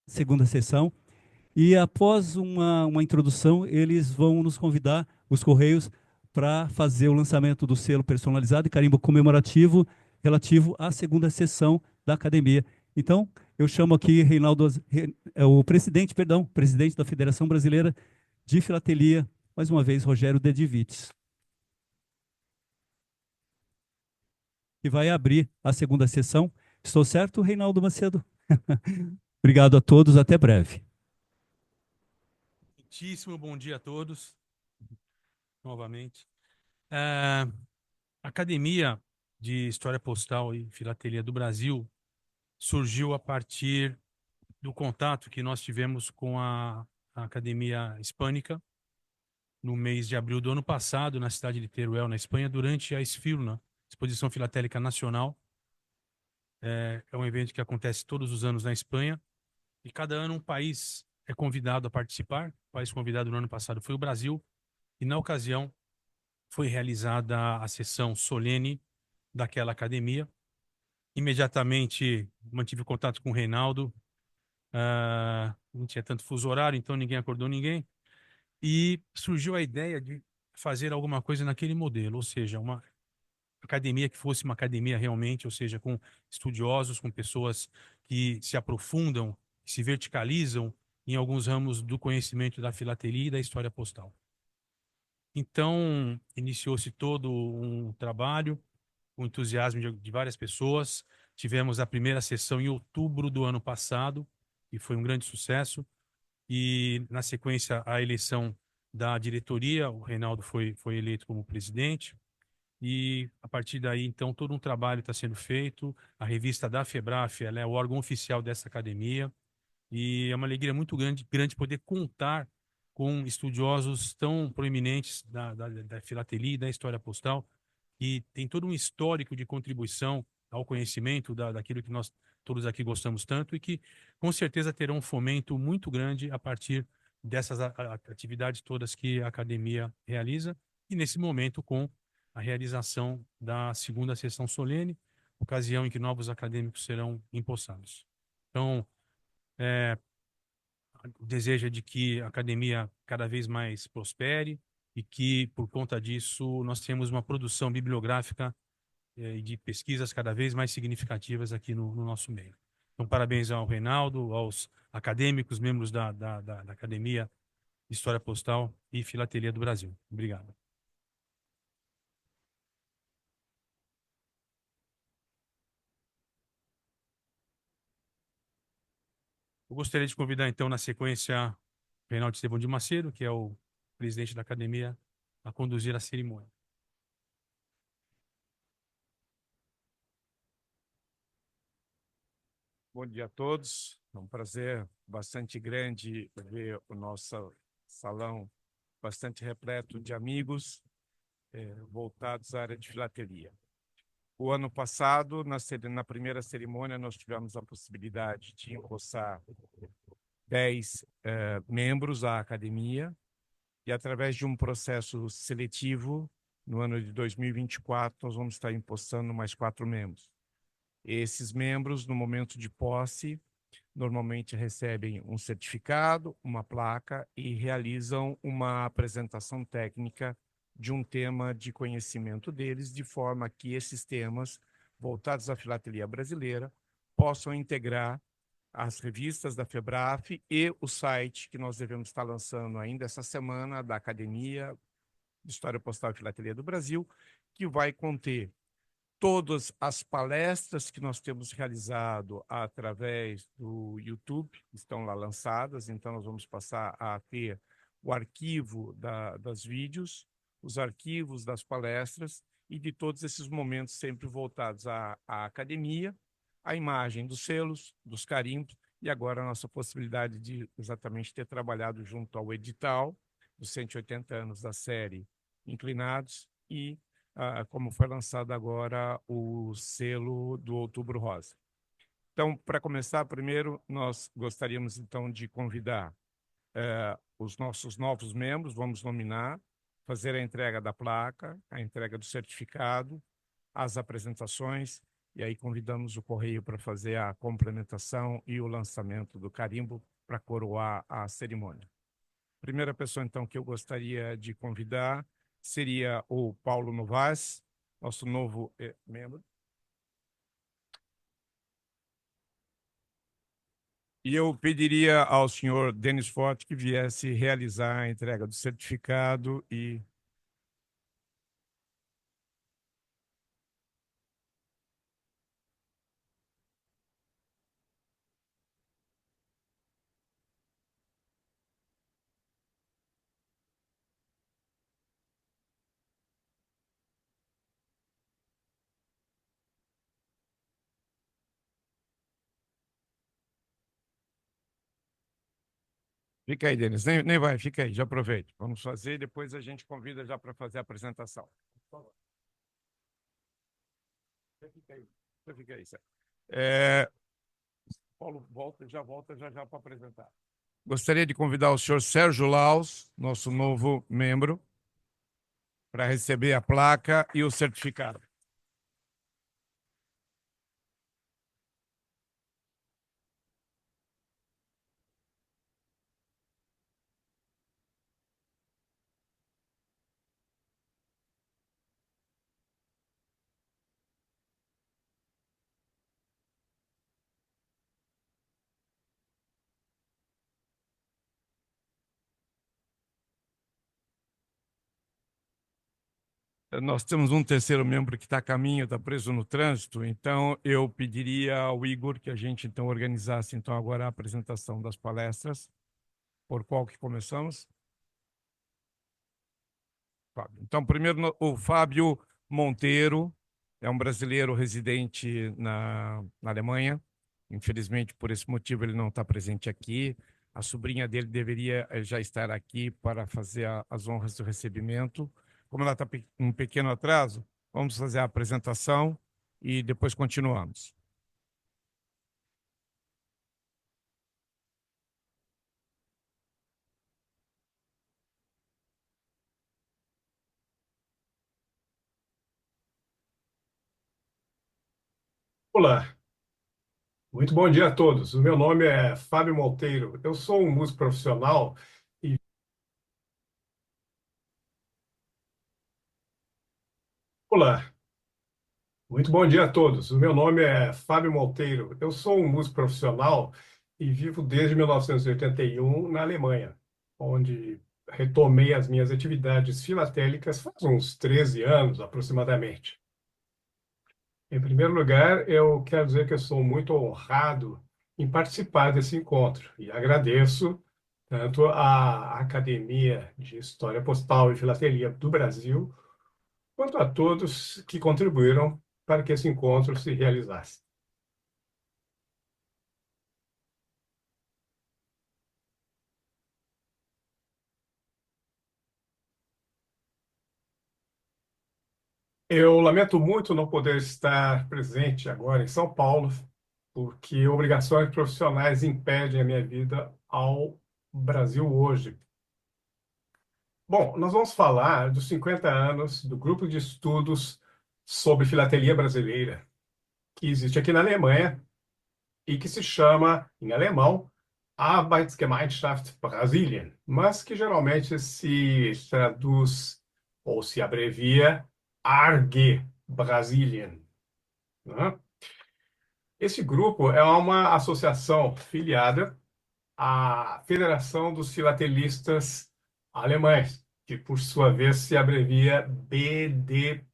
segunda sessão. E após uma introdução, eles vão nos convidar, os Correios, para fazer o lançamento do selo personalizado e carimbo comemorativo relativo à segunda sessão da academia. Então, eu chamo aqui o presidente, perdão, presidente da Federação Brasileira de Filatelia, mais uma vez, Rogério Dedivites, que vai abrir a segunda sessão. Estou certo, Reinaldo Macedo? Obrigado a todos, até breve. Muitíssimo bom dia a todos, novamente. A Academia de História Postal e Filatelia do Brasil surgiu a partir do contato que nós tivemos com a Academia Hispânica no mês de abril do ano passado, na cidade de Teruel, na Espanha, durante a Esfirna, Exposição Filatélica Nacional. É um evento que acontece todos os anos na Espanha, e cada ano um país é convidado a participar. O país convidado no ano passado foi o Brasil, e na ocasião foi realizada a sessão solene daquela academia. Imediatamente mantive contato com o Reinaldo. Não tinha tanto fuso horário, então ninguém acordou ninguém. E surgiu a ideia de fazer alguma coisa naquele modelo, ou seja, uma academia que fosse uma academia realmente, ou seja, com estudiosos, com pessoas que se aprofundam, que se verticalizam em alguns ramos do conhecimento da filatelia e da história postal. Então, iniciou-se todo um trabalho, o entusiasmo de várias pessoas. Tivemos a primeira sessão em outubro do ano passado, e foi um grande sucesso. E, na sequência, a eleição da diretoria, o Reinaldo foi eleito como presidente. E, a partir daí, então, todo um trabalho está sendo feito. A revista da FEBRAF, ela é o órgão oficial dessa academia. E é uma alegria muito grande poder contar com estudiosos tão proeminentes da filatelia e da história postal, e tem todo um histórico de contribuição ao conhecimento daquilo que nós todos aqui gostamos tanto, e que com certeza terão um fomento muito grande a partir dessas atividades todas que a academia realiza, e nesse momento com a realização da segunda sessão solene, ocasião em que novos acadêmicos serão empossados. Então, o desejo é de que a academia cada vez mais prospere, e que, por conta disso, nós tenhamos uma produção bibliográfica e de pesquisas cada vez mais significativas aqui no nosso meio. Então, parabéns ao Reinaldo, aos acadêmicos, membros da Academia de História Postal e Filatelia do Brasil. Obrigado. Eu gostaria de convidar, então, na sequência, o Reinaldo Estevão de Macedo, que é o presidente da Academia, a conduzir a cerimônia. Bom dia a todos. É um prazer bastante grande ver o nosso salão bastante repleto de amigos voltados à área de filatelia. O ano passado, na primeira cerimônia, nós tivemos a possibilidade de empossar 10 membros da academia, e através de um processo seletivo, no ano de 2024, nós vamos estar empossando mais 4 membros. Esses membros, no momento de posse, normalmente recebem um certificado, uma placa e realizam uma apresentação técnica de um tema de conhecimento deles, de forma que esses temas, voltados à filatelia brasileira, possam integrar as revistas da FEBRAF e o site que nós devemos estar lançando ainda essa semana, da Academia de História Postal e Filatelia do Brasil, que vai conter todas as palestras que nós temos realizado através do YouTube, estão lá lançadas. Então nós vamos passar a ter o arquivo das vídeos, os arquivos das palestras e de todos esses momentos sempre voltados à academia, a imagem dos selos, dos carimbos, e agora a nossa possibilidade de exatamente ter trabalhado junto ao edital dos 180 anos da série Inclinados, e como foi lançado agora o selo do Outubro Rosa. Então, para começar, primeiro, nós gostaríamos, então, de convidar os nossos novos membros, vamos nominar, fazer a entrega da placa, a entrega do certificado, as apresentações e aí convidamos o Correio para fazer a complementação e o lançamento do carimbo para coroar a cerimônia. A primeira pessoa, então, que eu gostaria de convidar seria o Paulo Novaes, nosso novo membro. E eu pediria ao senhor Denis Forte que viesse realizar a entrega do certificado e... Fica aí, Denis. Nem vai, fica aí, já aproveite. Vamos fazer e depois a gente convida já para fazer a apresentação. Por favor. Você fica aí. Você fica aí, Sérgio. Paulo, volta já para apresentar. Gostaria de convidar o senhor Sérgio Laus, nosso novo membro, para receber a placa e o certificado. Nós temos um terceiro membro que está a caminho, está preso no trânsito, então eu pediria ao Igor que a gente então organizasse então agora a apresentação das palestras. Por qual que começamos? Fábio. Então, primeiro o Fábio Monteiro, é um brasileiro residente na Alemanha. Infelizmente, por esse motivo, ele não está presente aqui. A sobrinha dele deveria já estar aqui para fazer as honras do recebimento. Como ela está com um pequeno atraso, vamos fazer a apresentação e depois continuamos. Olá, muito bom dia a todos. O meu nome é Fábio Monteiro. Eu sou um músico profissional e Olá, muito bom dia a todos. O meu nome é Fábio Monteiro. Eu sou um músico profissional e vivo desde 1981 na Alemanha, onde retomei as minhas atividades filatélicas faz uns 13 anos aproximadamente. Em primeiro lugar, eu quero dizer que eu sou muito honrado em participar desse encontro e agradeço tanto à Academia de História Postal e Filatelia do Brasil, quanto a todos que contribuíram para que esse encontro se realizasse. Eu lamento muito não poder estar presente agora em São Paulo, porque obrigações profissionais impedem a minha vida ao Brasil hoje. Bom, nós vamos falar dos 50 anos do grupo de estudos sobre filatelia brasileira, que existe aqui na Alemanha e que se chama, em alemão, Arbeitsgemeinschaft Brasilien, mas que geralmente se traduz ou se abrevia ARG Brasilien, né? Esse grupo é uma associação filiada à Federação dos Filatelistas Alemães, que por sua vez se abrevia BDPH.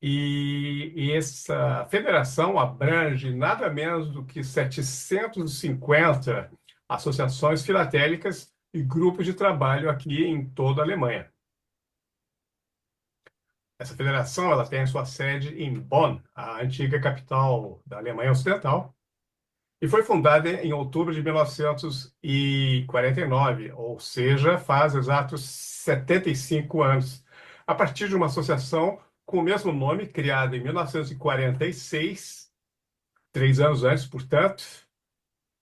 E essa federação abrange nada menos do que 750 associações filatélicas e grupos de trabalho aqui em toda a Alemanha. Essa federação ela tem a sua sede em Bonn, a antiga capital da Alemanha Ocidental, e foi fundada em outubro de 1949, ou seja, faz exatos 75 anos, a partir de uma associação com o mesmo nome, criada em 1946, 3 anos antes, portanto,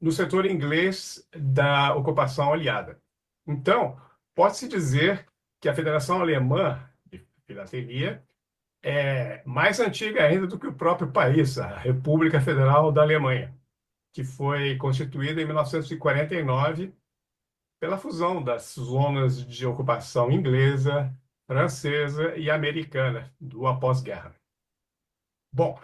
no setor inglês da ocupação aliada. Então, pode-se dizer que a Federação Alemã de Filatelia é mais antiga ainda do que o próprio país, a República Federal da Alemanha, que foi constituída em 1949 pela fusão das zonas de ocupação inglesa, francesa e americana do após-guerra. Bom,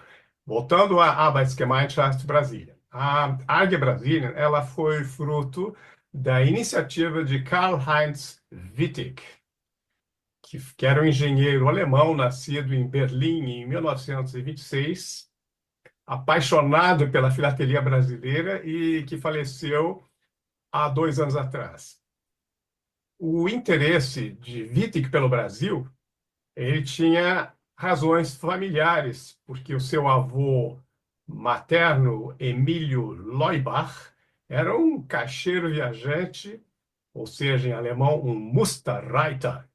voltando à Arbeitsgemeinschaft Brasília. A ARG Brasília, ela foi fruto da iniciativa de Karl-Heinz Wittig, que era um engenheiro alemão nascido em Berlim em 1926, apaixonado pela filatelia brasileira e que faleceu há 2 anos atrás. O interesse de Wittig pelo Brasil, ele tinha razões familiares, porque o seu avô materno, Emílio Leubach, era um caixeiro viajante, ou seja, em alemão, um Musterreiter,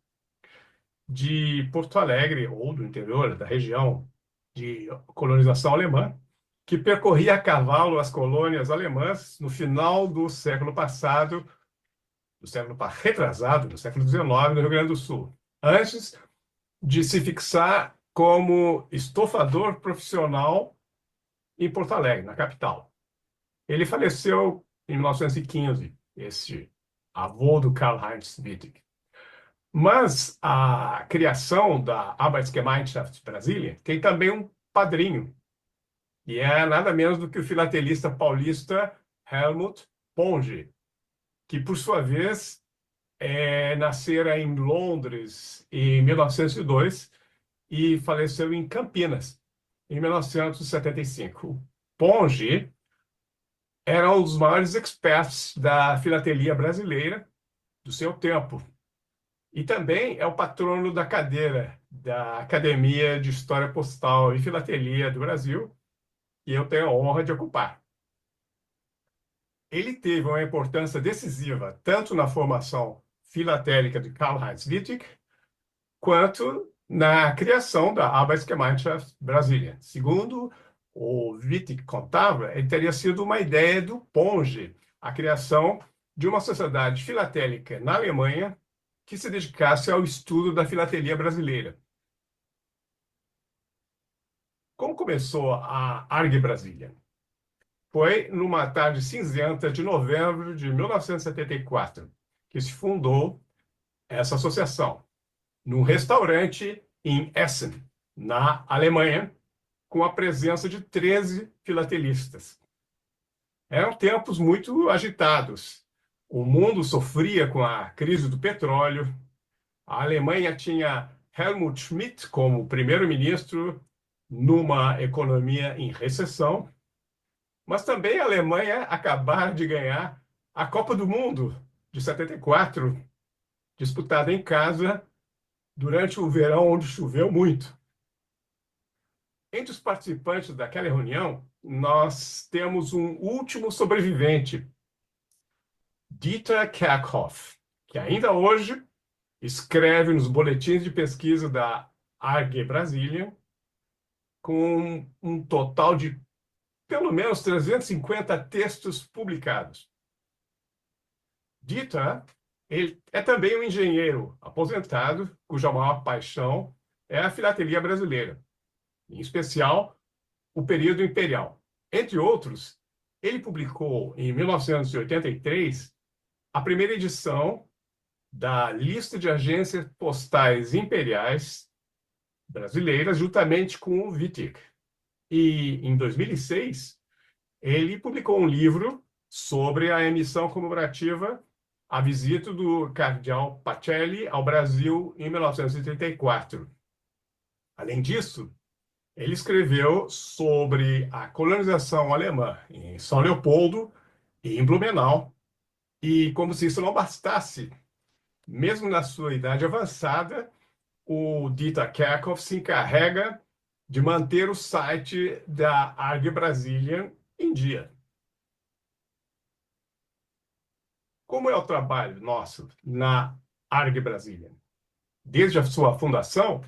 de Porto Alegre, ou do interior da região de colonização alemã, que percorria a cavalo as colônias alemãs no final do século passado, retrasado, no século XIX, no Rio Grande do Sul, antes de se fixar como estofador profissional em Porto Alegre, na capital. Ele faleceu em 1915, esse avô do Karl-Heinz Wittig. Mas a criação da Arbeitsgemeinschaft Brasília tem também um padrinho, e é nada menos do que o filatelista paulista Helmut Ponge, que, por sua vez, nascera em Londres em 1902 e faleceu em Campinas em 1975. Ponge era um dos maiores experts da filatelia brasileira do seu tempo. E também é o patrono da cadeira da Academia de História Postal e Filatelia do Brasil, que eu tenho a honra de ocupar. Ele teve uma importância decisiva tanto na formação filatélica de Karl-Heinz Wittig, quanto na criação da Arbeitsgemeinschaft Brasília. Segundo o Wittig contava, ele teria sido uma ideia do Ponge, a criação de uma sociedade filatélica na Alemanha que se dedicasse ao estudo da filatelia brasileira. Como começou a ARG Brasília? Foi numa tarde cinzenta de novembro de 1974 que se fundou essa associação, num restaurante em Essen, na Alemanha, com a presença de 13 filatelistas. Eram tempos muito agitados. O mundo sofria com a crise do petróleo. A Alemanha tinha Helmut Schmidt como primeiro-ministro numa economia em recessão, mas também a Alemanha acabara de ganhar a Copa do Mundo de 74, disputada em casa durante o verão onde choveu muito. Entre os participantes daquela reunião, nós temos um último sobrevivente, Dieter Kerkhoff, que ainda hoje escreve nos boletins de pesquisa da ARG Brasília, com um total de pelo menos 350 textos publicados. Dieter, ele é também um engenheiro aposentado, cuja maior paixão é a filatelia brasileira, em especial o período imperial. Entre outros, ele publicou em 1983 a primeira edição da lista de agências postais imperiais brasileiras, juntamente com o Wittig. E, em 2006, ele publicou um livro sobre a emissão comemorativa à visita do cardeal Pacelli ao Brasil em 1934. Além disso, ele escreveu sobre a colonização alemã em São Leopoldo e em Blumenau. E, como se isso não bastasse, mesmo na sua idade avançada, o Dieter Kerkhoff se encarrega de manter o site da ARG Brasília em dia. Como é o trabalho nosso na ARG Brasília? Desde a sua fundação,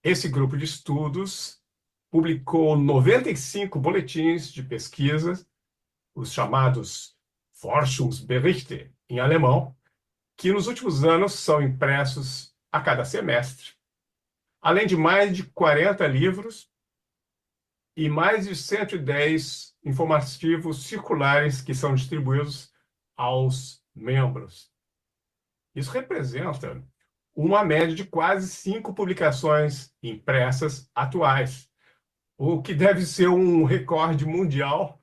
esse grupo de estudos publicou 95 boletins de pesquisa, os chamados Forschungsberichte em alemão, que nos últimos anos são impressos a cada semestre. além de mais de 40 livros e mais de 110 informativos circulares que são distribuídos aos membros. Isso representa uma média de quase 5 publicações impressas atuais, o que deve ser um recorde mundial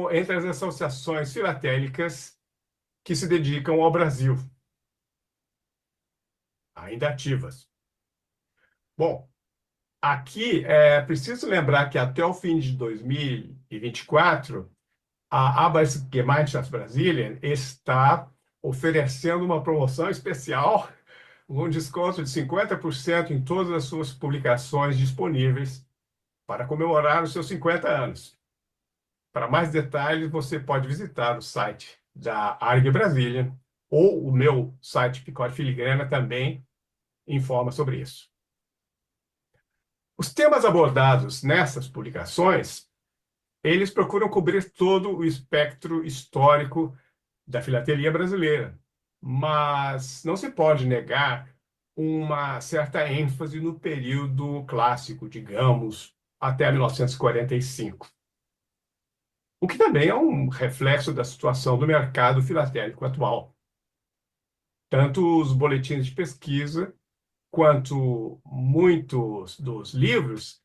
entre as associações filatélicas que se dedicam ao Brasil, ainda ativas. Bom, aqui é preciso lembrar que até o fim de 2024, a Arbeitsgemeinschaft Brasilien está oferecendo uma promoção especial, um desconto de 50% em todas as suas publicações disponíveis para comemorar os seus 50 anos. Para mais detalhes, você pode visitar o site da ARG Brasília ou o meu site Picote Filigrana também informa sobre isso. Os temas abordados nessas publicações, eles procuram cobrir todo o espectro histórico da filatelia brasileira, mas não se pode negar uma certa ênfase no período clássico, digamos, até 1945. O que também é um reflexo da situação do mercado filatélico atual. Tanto os boletins de pesquisa quanto muitos dos livros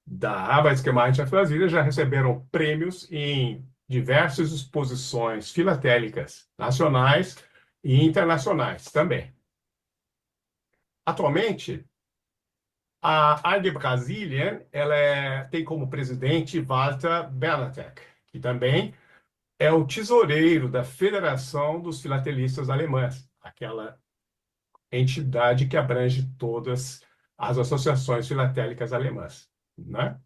da Arbeitsgemeinschaft Brasília já receberam prêmios em diversas exposições filatélicas nacionais e internacionais também. Atualmente, a ARG Brasília tem como presidente Walter Bernatek, que também é o tesoureiro da Federação dos Filatelistas Alemães, aquela entidade que abrange todas as associações filatélicas alemãs, né?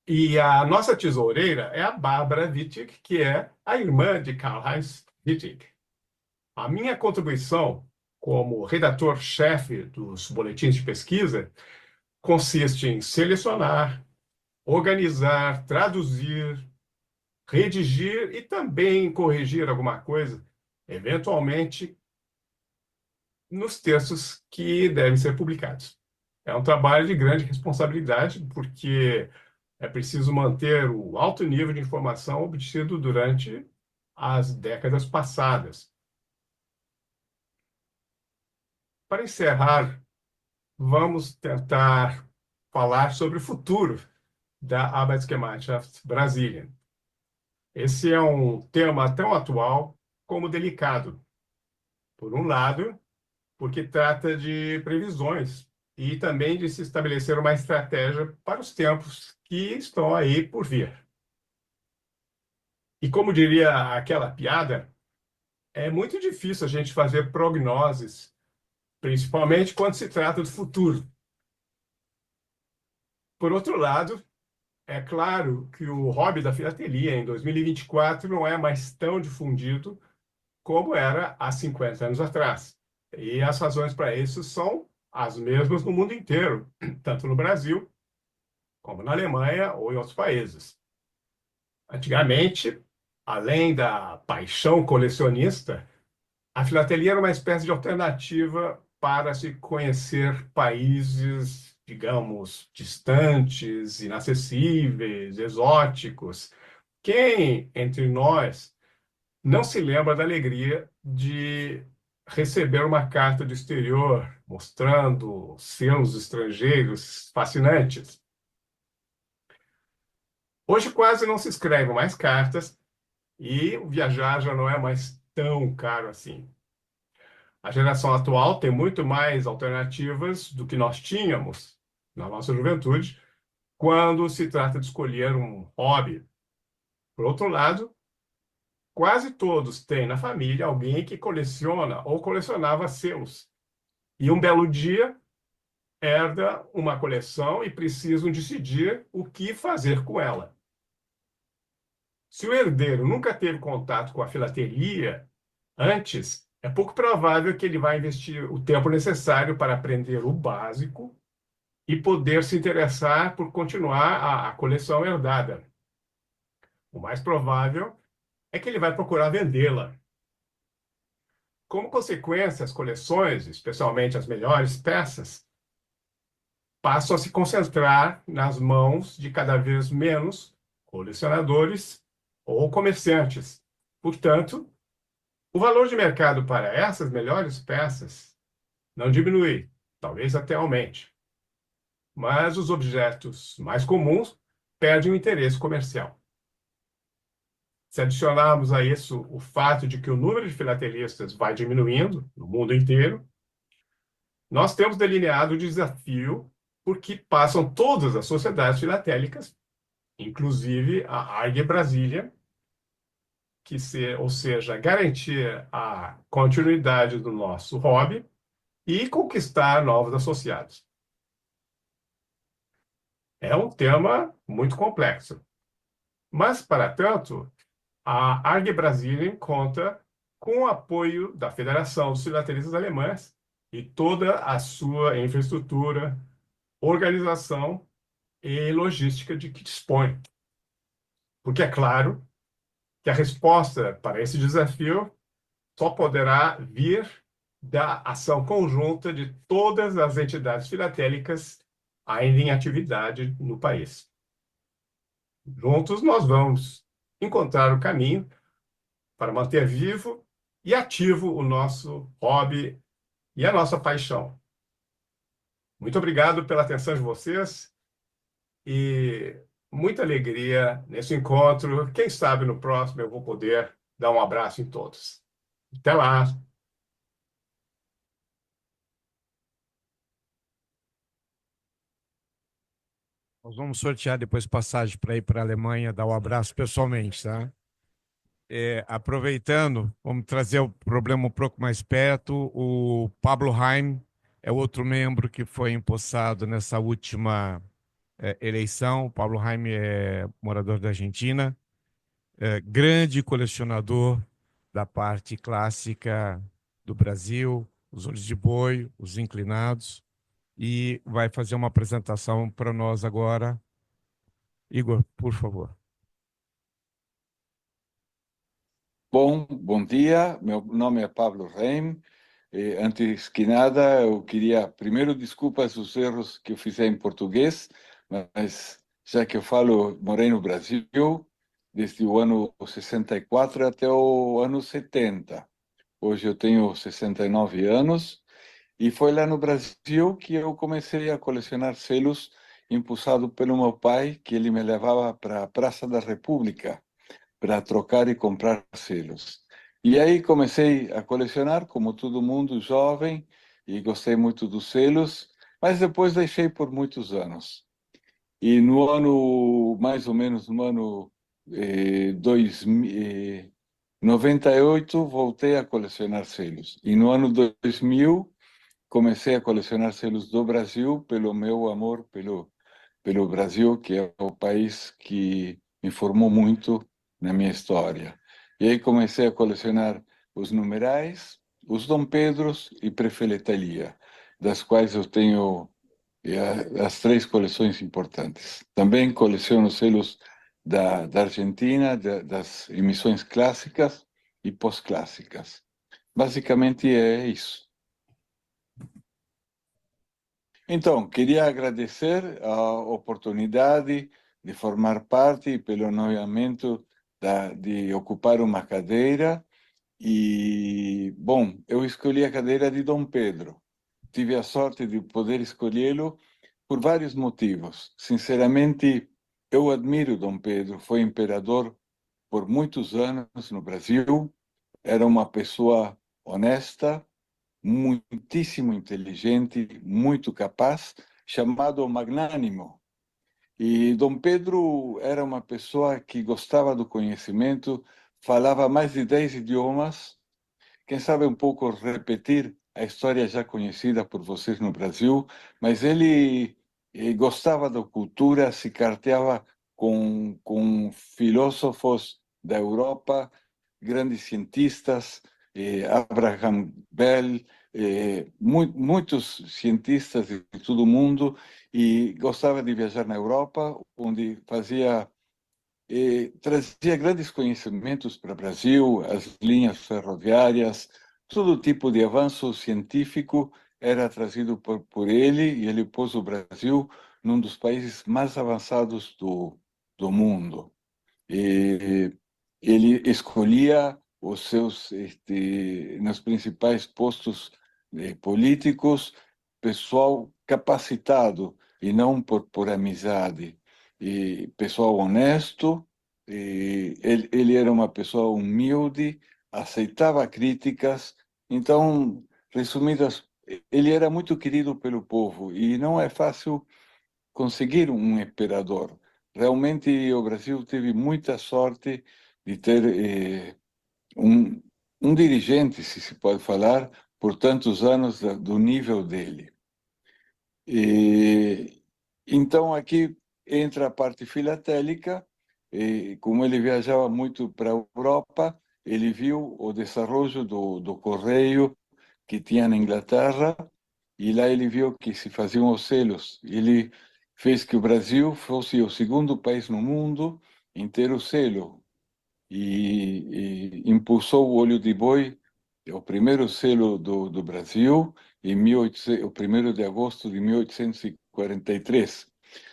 E a nossa tesoureira é a Bárbara Wittig, que é a irmã de Karl-Heinz Wittig. A minha contribuição como redator-chefe dos boletins de pesquisa consiste em selecionar, organizar, traduzir, redigir e também corrigir alguma coisa, eventualmente, nos textos que devem ser publicados. É um trabalho de grande responsabilidade, porque é preciso manter o alto nível de informação obtido durante as décadas passadas. Para encerrar, vamos tentar falar sobre o futuro da Arbeitsgemeinschaft Brasília. Esse é um tema tão atual como delicado. Por um lado, porque trata de previsões e também de se estabelecer uma estratégia para os tempos que estão aí por vir. E como diria aquela piada, é muito difícil a gente fazer prognoses, principalmente quando se trata do futuro. Por outro lado, é claro que o hobby da filatelia em 2024 não é mais tão difundido como era há 50 anos atrás. E as razões para isso são as mesmas no mundo inteiro, tanto no Brasil, como na Alemanha ou em outros países. Antigamente, além da paixão colecionista, a filatelia era uma espécie de alternativa para se conhecer países, digamos, distantes, inacessíveis, exóticos. Quem entre nós não se lembra da alegria de receber uma carta do exterior mostrando selos estrangeiros fascinantes? Hoje quase não se escrevem mais cartas e viajar já não é mais tão caro assim. A geração atual tem muito mais alternativas do que nós tínhamos na nossa juventude quando se trata de escolher um hobby. Por outro lado, quase todos têm na família alguém que coleciona ou colecionava selos. E um belo dia herda uma coleção e precisam decidir o que fazer com ela. Se o herdeiro nunca teve contato com a filatelia antes, é pouco provável que ele vai investir o tempo necessário para aprender o básico e poder se interessar por continuar a coleção herdada. O mais provável é que ele vai procurar vendê-la. Como consequência, as coleções, especialmente as melhores peças, passam a se concentrar nas mãos de cada vez menos colecionadores ou comerciantes. Portanto, o valor de mercado para essas melhores peças não diminui, talvez até aumente, mas os objetos mais comuns perdem o interesse comercial. Se adicionarmos a isso o fato de que o número de filatelistas vai diminuindo no mundo inteiro, nós temos delineado o desafio por que passam todas as sociedades filatélicas, inclusive a ARG Brasília, ou seja, garantir a continuidade do nosso hobby e conquistar novos associados. É um tema muito complexo, mas, para tanto, a ARG Brasília conta com o apoio da Federação dos Filatelistas Alemães e toda a sua infraestrutura, organização e logística de que dispõe. Porque é claro que a resposta para esse desafio só poderá vir da ação conjunta de todas as entidades filatélicas ainda em atividade no país. Juntos nós vamos encontrar o caminho para manter vivo e ativo o nosso hobby e a nossa paixão. Muito obrigado pela atenção de vocês e muita alegria nesse encontro. Quem sabe no próximo eu vou poder dar um abraço em todos. Até lá! Nós vamos sortear depois passagem para ir para a Alemanha, dar um abraço pessoalmente, tá? Aproveitando, vamos trazer o problema um pouco mais perto. O Pablo Heim é outro membro que foi empossado nessa última eleição. O Pablo Heim é morador da Argentina, grande colecionador da parte clássica do Brasil, os olhos de boi, os inclinados, e vai fazer uma apresentação para nós agora. Igor, por favor. Bom dia, meu nome é Pablo Reim. Antes que nada, eu queria primeiro desculpas os erros que eu fiz em português, mas já que eu falo, morei no Brasil desde o ano 64 até o ano 70. Hoje eu tenho 69 anos e foi lá no Brasil que eu comecei a colecionar selos impulsado pelo meu pai, que ele me levava para a Praça da República para trocar e comprar selos. E aí comecei a colecionar, como todo mundo, jovem, e gostei muito dos selos, mas depois deixei por muitos anos. E no ano, mais ou menos no ano 98, voltei a colecionar selos. E no ano 2000, comecei a colecionar selos do Brasil pelo meu amor pelo Brasil, que é o país que me formou muito na minha história. E aí comecei a colecionar os numerais, os Dom Pedros e Prefilatelia, das quais eu tenho as três coleções importantes. Também coleciono selos da Argentina, das emissões clássicas e pós-clássicas. Basicamente é isso. Então, queria agradecer a oportunidade de formar parte e pelo nomeamento de ocupar uma cadeira. E, bom, eu escolhi a cadeira de Dom Pedro. Tive a sorte de poder escolhê-lo por vários motivos. Sinceramente, eu admiro Dom Pedro. Foi imperador por muitos anos no Brasil. Era uma pessoa honesta, muitíssimo inteligente, muito capaz, chamado magnânimo. E Dom Pedro era uma pessoa que gostava do conhecimento, falava mais de 10 idiomas, quem sabe um pouco repetir a história já conhecida por vocês no Brasil, mas ele gostava da cultura, se carteava com filósofos da Europa, grandes cientistas, Abraham Bell, muitos cientistas de todo o mundo, e gostava de viajar na Europa, onde trazia grandes conhecimentos para o Brasil, as linhas ferroviárias, todo tipo de avanço científico era trazido por ele e ele pôs o Brasil num dos países mais avançados do mundo. E ele escolhia os seus, nos principais postos políticos, pessoal capacitado e não por amizade, e pessoal honesto. E ele era uma pessoa humilde, aceitava críticas. Então, resumidas, ele era muito querido pelo povo e não é fácil conseguir um imperador. Realmente o Brasil teve muita sorte de ter um dirigente, se pode falar, por tantos anos do nível dele. E, então aqui entra a parte filatélica. E, como ele viajava muito para a Europa, ele viu o desenvolvimento do correio que tinha na Inglaterra, e lá ele viu que se faziam os selos. Ele fez que o Brasil fosse o segundo país no mundo em ter o selo, e impulsou o óleo de boi, o primeiro selo do Brasil, em 1800, o 1º de agosto de 1843,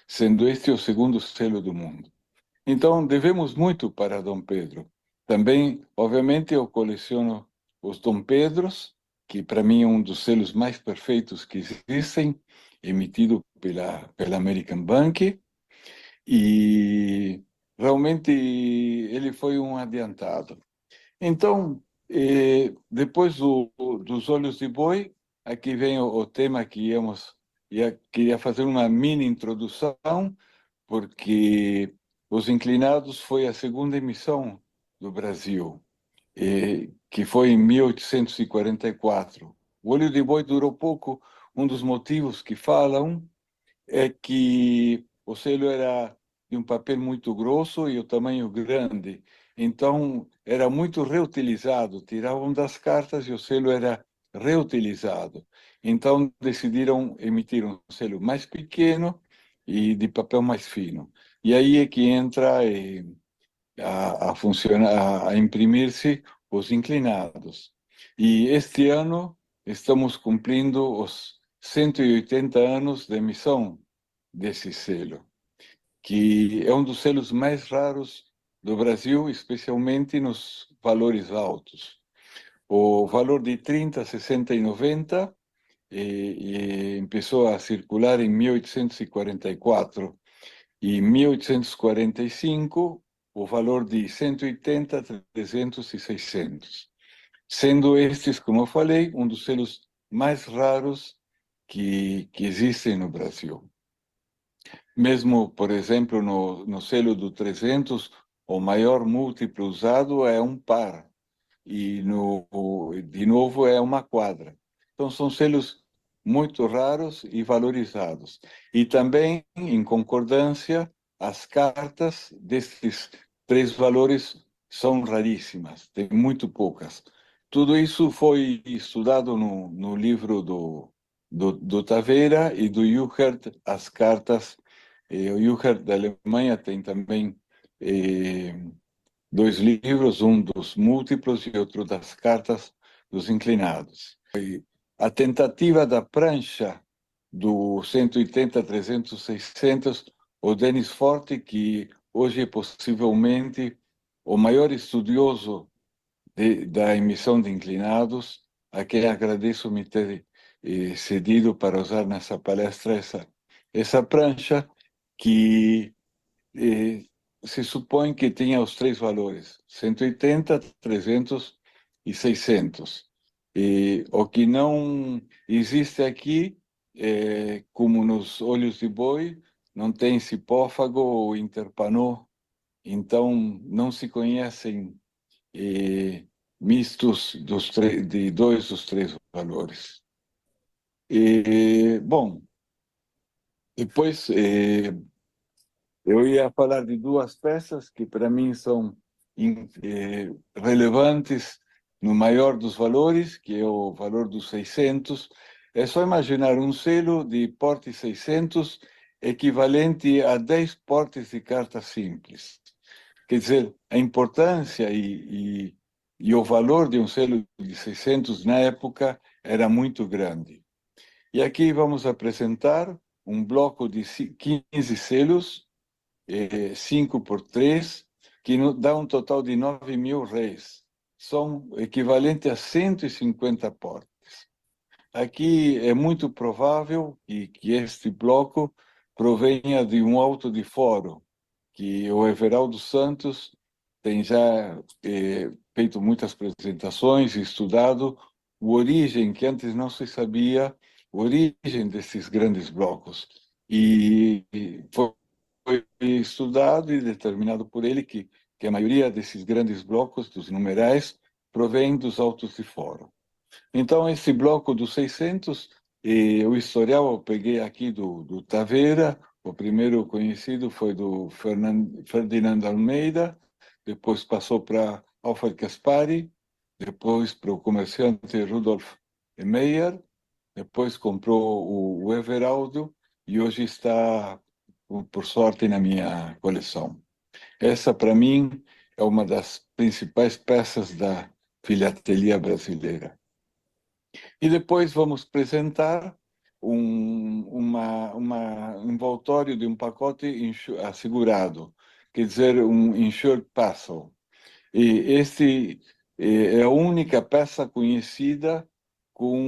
sendo este o segundo selo do mundo. Então, devemos muito para Dom Pedro. Também, obviamente, eu coleciono os Dom Pedros, que para mim é um dos selos mais perfeitos que existem, emitido pela American Bank, e realmente ele foi um adiantado. Então, depois dos olhos de boi, aqui vem o tema que queria fazer uma mini introdução, porque Os Inclinados foi a segunda emissão do Brasil, que foi em 1844. O Olho de Boi durou pouco. Um dos motivos que falam é que o selo era de um papel muito grosso e o tamanho grande. Então, era muito reutilizado. Tiravam das cartas e o selo era reutilizado. Então, decidiram emitir um selo mais pequeno e de papel mais fino. E aí é que entra a funcionar, a imprimir-se os inclinados. E este ano estamos cumprindo os 180 anos de emissão desse selo, que é um dos selos mais raros do Brasil, especialmente nos valores altos. O valor de 30, 60 e 90 começou a circular em 1844. E em 1845, o valor de 180, 300 e 600. Sendo estes, como eu falei, um dos selos mais raros que existem no Brasil. Mesmo, por exemplo, no selo do 300, o maior múltiplo usado é um par, e de novo é uma quadra. Então são selos muito raros e valorizados. E também, em concordância, as cartas destes três valores são raríssimas, tem muito poucas. Tudo isso foi estudado no livro do Taveira e do Juchert, As Cartas. O Juchert da Alemanha tem também dois livros, um dos múltiplos e outro das cartas dos inclinados. A tentativa da prancha do 180, 300, 600, o Denis Forte, que hoje é possivelmente o maior estudioso da emissão de inclinados, a quem agradeço me ter cedido para usar nessa palestra essa prancha, que se supõe que tenha os três valores, 180, 300 e 600. E o que não existe aqui, como nos olhos de boi, não tem cipófago ou interpanô, então não se conhecem mistos de dois dos três valores. Bom, depois eu ia falar de duas peças que para mim são relevantes no maior dos valores, que é o valor dos 600. É só imaginar um selo de porte 600 equivalente a 10 portes de carta simples. Quer dizer, a importância e o valor de um selo de 600 na época era muito grande. E aqui vamos apresentar um bloco de 15 selos, 5 por 3, que dá um total de 9.000 réis. São equivalentes a 150 portas. Aqui é muito provável que este bloco provenha de um auto de foro, que o Everaldo Santos tem já feito muitas apresentações e estudado a origem, que antes não se sabia, a origem desses grandes blocos. E foi estudado e determinado por ele que a maioria desses grandes blocos, dos numerais, provém dos autos de foro. Então, esse bloco dos 600, o historial eu peguei aqui do Taveira. O primeiro conhecido foi do Ferdinand Almeida, depois passou para Alfred Kaspari, depois para o comerciante Rudolf Meyer, depois comprou o Everaldo e hoje está, por sorte, na minha coleção. Essa, para mim, é uma das principais peças da filatelia brasileira. E depois vamos apresentar um envoltório de um pacote assegurado, quer dizer, um insured parcel. E este é a única peça conhecida com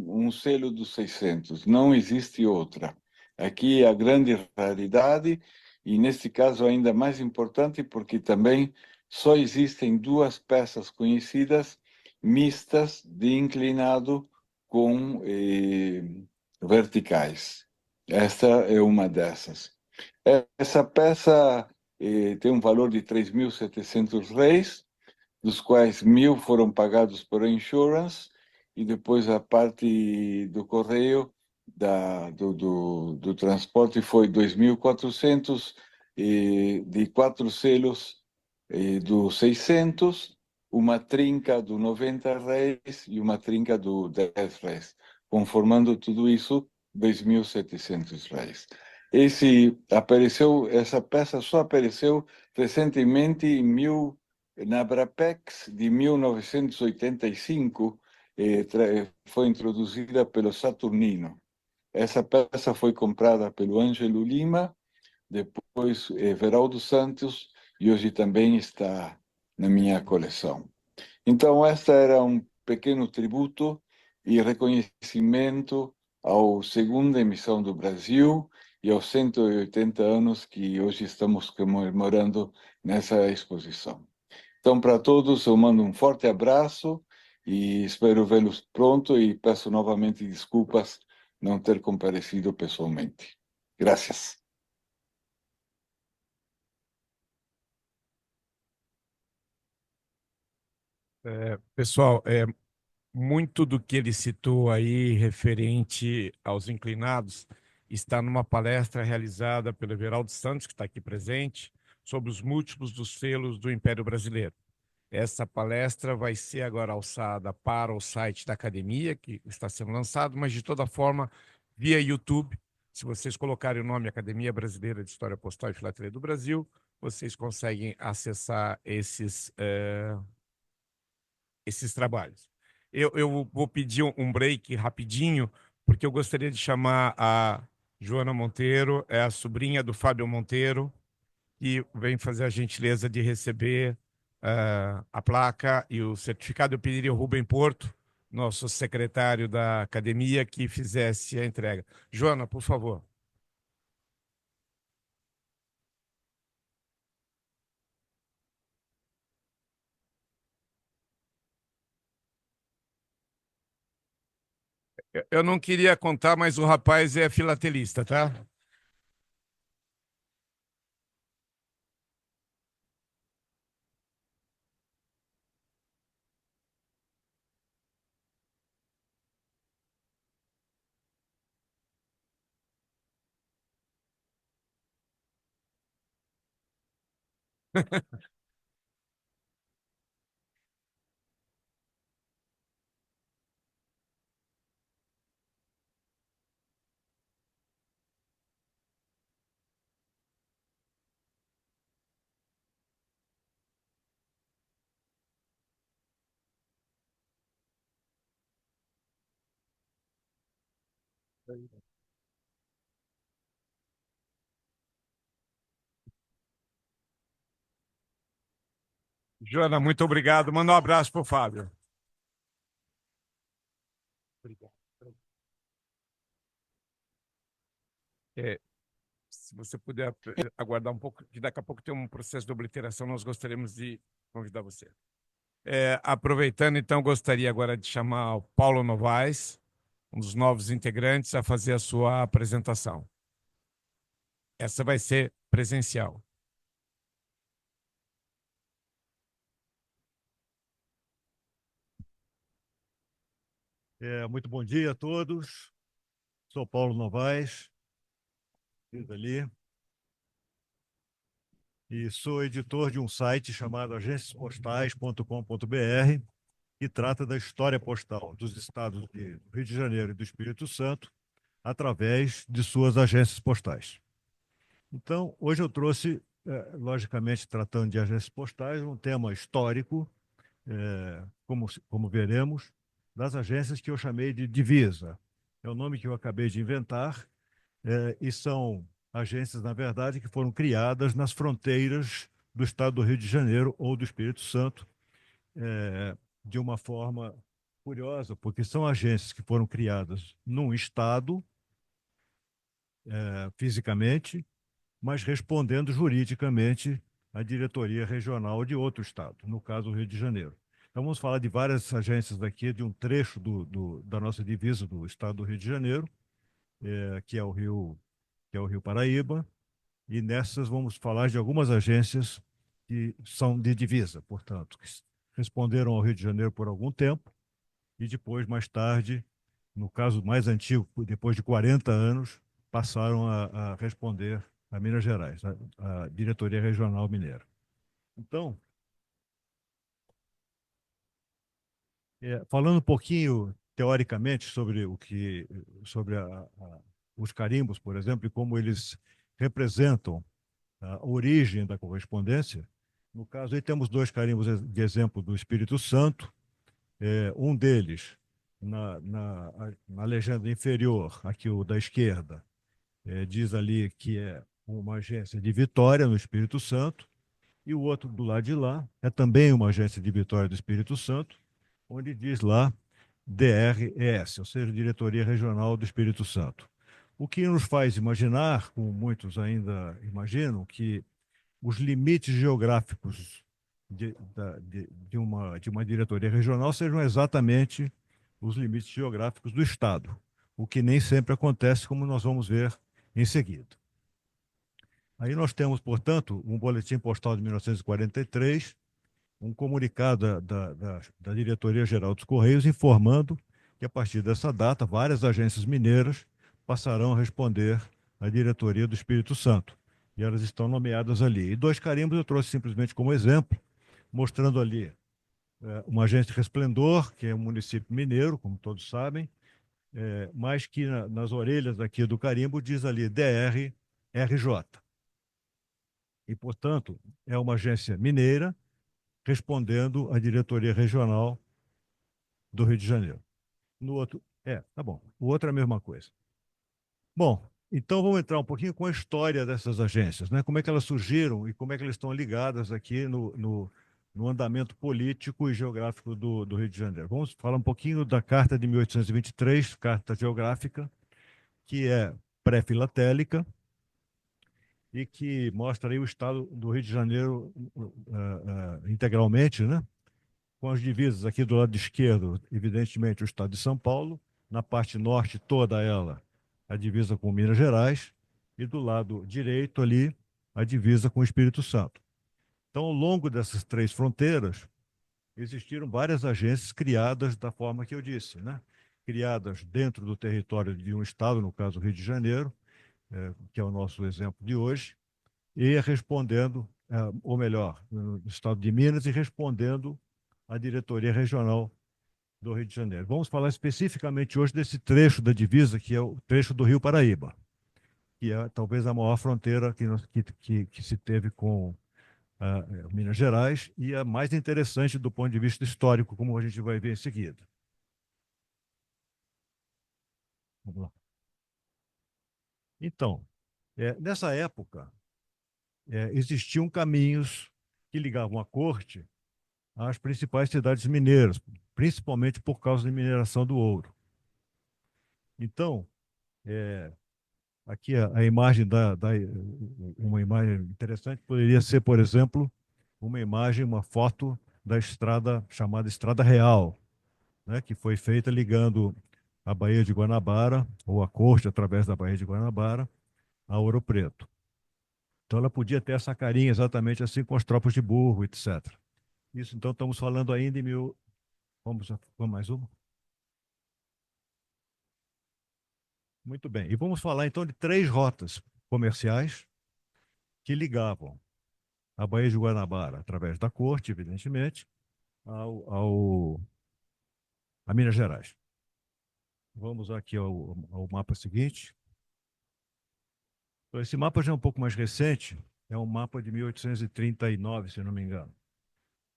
um selo dos 600. Não existe outra. Aqui é a grande raridade e, neste caso, ainda mais importante porque também só existem duas peças conhecidas mistas de inclinado com verticais. Esta é uma dessas. Essa peça tem um valor de 3.700 réis, dos quais 1.000 foram pagados por insurance, e depois a parte do correio, do transporte, foi 2.400, de 4 selos do 600, uma trinca do 90 réis e uma trinca do 10 réis, conformando tudo isso 2.700 réis. Essa peça só apareceu recentemente na Brapex de 1985, foi introduzida pelo Saturnino. Essa peça foi comprada pelo Ângelo Lima, depois Everaldo Santos, e hoje também está na minha coleção. Então, esta era um pequeno tributo e reconhecimento à segunda emissão do Brasil e aos 180 anos que hoje estamos comemorando nessa exposição. Então, para todos, eu mando um forte abraço e espero vê-los pronto e peço novamente desculpas não ter comparecido pessoalmente. Graças. Pessoal, muito do que ele citou aí referente aos inclinados está numa palestra realizada pelo Everaldo Santos, que está aqui presente, sobre os múltiplos dos selos do Império Brasileiro. Essa palestra vai ser agora alçada para o site da academia, que está sendo lançado, mas de toda forma, via YouTube. Se vocês colocarem o nome Academia Brasileira de História Postal e Filatelia do Brasil, vocês conseguem acessar esses trabalhos. Eu vou pedir um break rapidinho, porque eu gostaria de chamar a Joana Monteiro, é a sobrinha do Fábio Monteiro, e vem fazer a gentileza de receber a placa e o certificado. Eu pediria ao Rubem Porto, nosso secretário da academia, que fizesse a entrega. Joana, por favor. Eu não queria contar, mas o rapaz é filatelista, tá? Joana, muito obrigado. Manda um abraço para o Fábio. Obrigado. Se você puder aguardar um pouco, que daqui a pouco tem um processo de obliteração, nós gostaríamos de convidar você. Aproveitando, então, gostaria agora de chamar o Paulo Novaes, um dos novos integrantes, a fazer a sua apresentação. Essa vai ser presencial. Muito bom dia a todos. Sou Paulo Novaes, ali, e sou editor de um site chamado agenciaspostais.com.br, que trata da história postal dos estados do Rio de Janeiro e do Espírito Santo através de suas agências postais. Então, hoje eu trouxe, logicamente, tratando de agências postais, um tema histórico, como veremos, das agências que eu chamei de divisa. É o nome que eu acabei de inventar, e são agências, na verdade, que foram criadas nas fronteiras do estado do Rio de Janeiro ou do Espírito Santo, de uma forma curiosa, porque são agências que foram criadas num estado, fisicamente, mas respondendo juridicamente à diretoria regional de outro estado, no caso, o Rio de Janeiro. Então, vamos falar de várias agências aqui, de um trecho da nossa divisa do estado do Rio de Janeiro, que é o Rio Paraíba, e nessas vamos falar de algumas agências que são de divisa, portanto, que responderam ao Rio de Janeiro por algum tempo e depois, mais tarde, no caso mais antigo, depois de 40 anos, passaram a responder a Minas Gerais, a Diretoria Regional Mineira. Então, falando um pouquinho teoricamente sobre os carimbos, por exemplo, e como eles representam a origem da correspondência. No caso, aí temos dois carimbos de exemplo do Espírito Santo. Um deles, na legenda inferior, aqui o da esquerda, diz ali que é uma agência de Vitória, no Espírito Santo, e o outro do lado de lá é também uma agência de Vitória do Espírito Santo, onde diz lá DRES, ou seja, Diretoria Regional do Espírito Santo. O que nos faz imaginar, como muitos ainda imaginam, que os limites geográficos de uma diretoria regional sejam exatamente os limites geográficos do Estado, o que nem sempre acontece, como nós vamos ver em seguida. Aí nós temos, portanto, um boletim postal de 1943, um comunicado da Diretoria-Geral dos Correios informando que, a partir dessa data, várias agências mineiras passarão a responder à Diretoria do Espírito Santo. E elas estão nomeadas ali. E dois carimbos eu trouxe simplesmente como exemplo, mostrando ali uma agência de Resplendor, que é um município mineiro, como todos sabem, mas que nas orelhas aqui do carimbo diz ali DRRJ. E, portanto, é uma agência mineira respondendo à Diretoria Regional do Rio de Janeiro. No outro, tá bom. O outro é a mesma coisa. Bom, então vamos entrar um pouquinho com a história dessas agências, né? Como é que elas surgiram e como é que elas estão ligadas aqui no andamento político e geográfico do Rio de Janeiro. Vamos falar um pouquinho da Carta de 1823, Carta Geográfica, que é pré-filatélica e que mostra aí o estado do Rio de Janeiro integralmente, né? Com as divisas aqui do lado esquerdo, evidentemente, o estado de São Paulo, na parte norte, toda ela, a divisa com Minas Gerais, e do lado direito ali, a divisa com o Espírito Santo. Então, ao longo dessas três fronteiras, existiram várias agências criadas da forma que eu disse, né? Criadas dentro do território de um estado, no caso, Rio de Janeiro, que é o nosso exemplo de hoje, e respondendo, ou melhor, no estado de Minas, e respondendo à Diretoria Regional do Rio de Janeiro. Vamos falar especificamente hoje desse trecho da divisa, que é o trecho do Rio Paraíba, que é talvez a maior fronteira que se teve com Minas Gerais e a mais interessante do ponto de vista histórico, como a gente vai ver em seguida. Vamos lá. Então, nessa época, existiam caminhos que ligavam a corte às principais cidades mineiras, principalmente por causa da mineração do ouro. Então, aqui a imagem uma imagem interessante poderia ser, por exemplo, uma foto da estrada chamada Estrada Real, né, que foi feita ligando a Baía de Guanabara, ou a corte através da Baía de Guanabara, a Ouro Preto. Então ela podia ter essa carinha exatamente assim com as tropas de burro, etc. Isso, então, estamos falando ainda em mil... Vamos mais uma? Muito bem. E vamos falar então de 3 rotas comerciais que ligavam a Baía de Guanabara, através da corte, evidentemente, a Minas Gerais. Vamos aqui ao mapa seguinte. Então, esse mapa já é um pouco mais recente, é um mapa de 1839, se não me engano.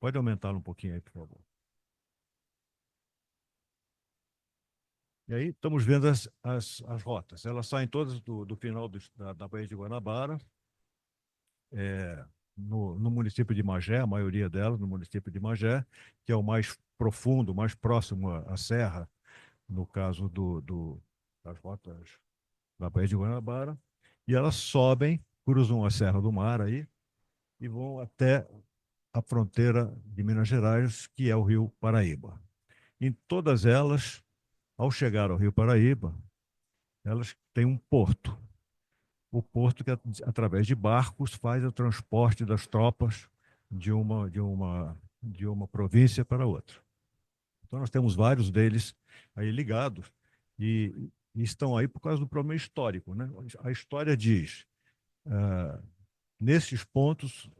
Pode aumentá-lo um pouquinho aí, por favor. E aí estamos vendo as rotas. Elas saem todas do final da Baía de Guanabara, no município de Magé, a maioria delas no município de Magé, que é o mais profundo, mais próximo à serra, no caso das rotas da Baía de Guanabara. E elas sobem, cruzam a Serra do Mar aí e vão até a fronteira de Minas Gerais, que é o Rio Paraíba. Em todas elas, ao chegar ao Rio Paraíba, elas têm um porto. O porto que, através de barcos, faz o transporte das tropas de uma província para outra. Então, nós temos vários deles aí ligados e estão aí por causa do problema histórico, né? A história diz, nesses pontos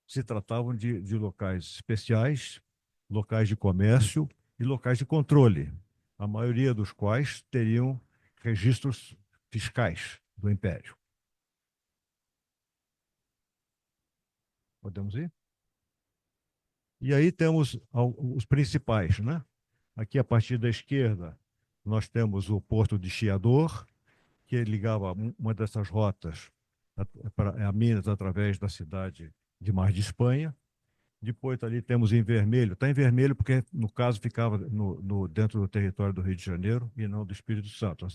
se tratavam de locais especiais, locais de comércio e locais de controle, a maioria dos quais teriam registros fiscais do Império. Podemos ir? E aí temos os principais, né? Aqui, a partir da esquerda, nós temos o Porto de Chiador, que ligava uma dessas rotas a Minas através da cidade de Mar de Espanha. Depois ali temos em vermelho, está em vermelho porque no caso ficava dentro do território do Rio de Janeiro e não do Espírito Santo.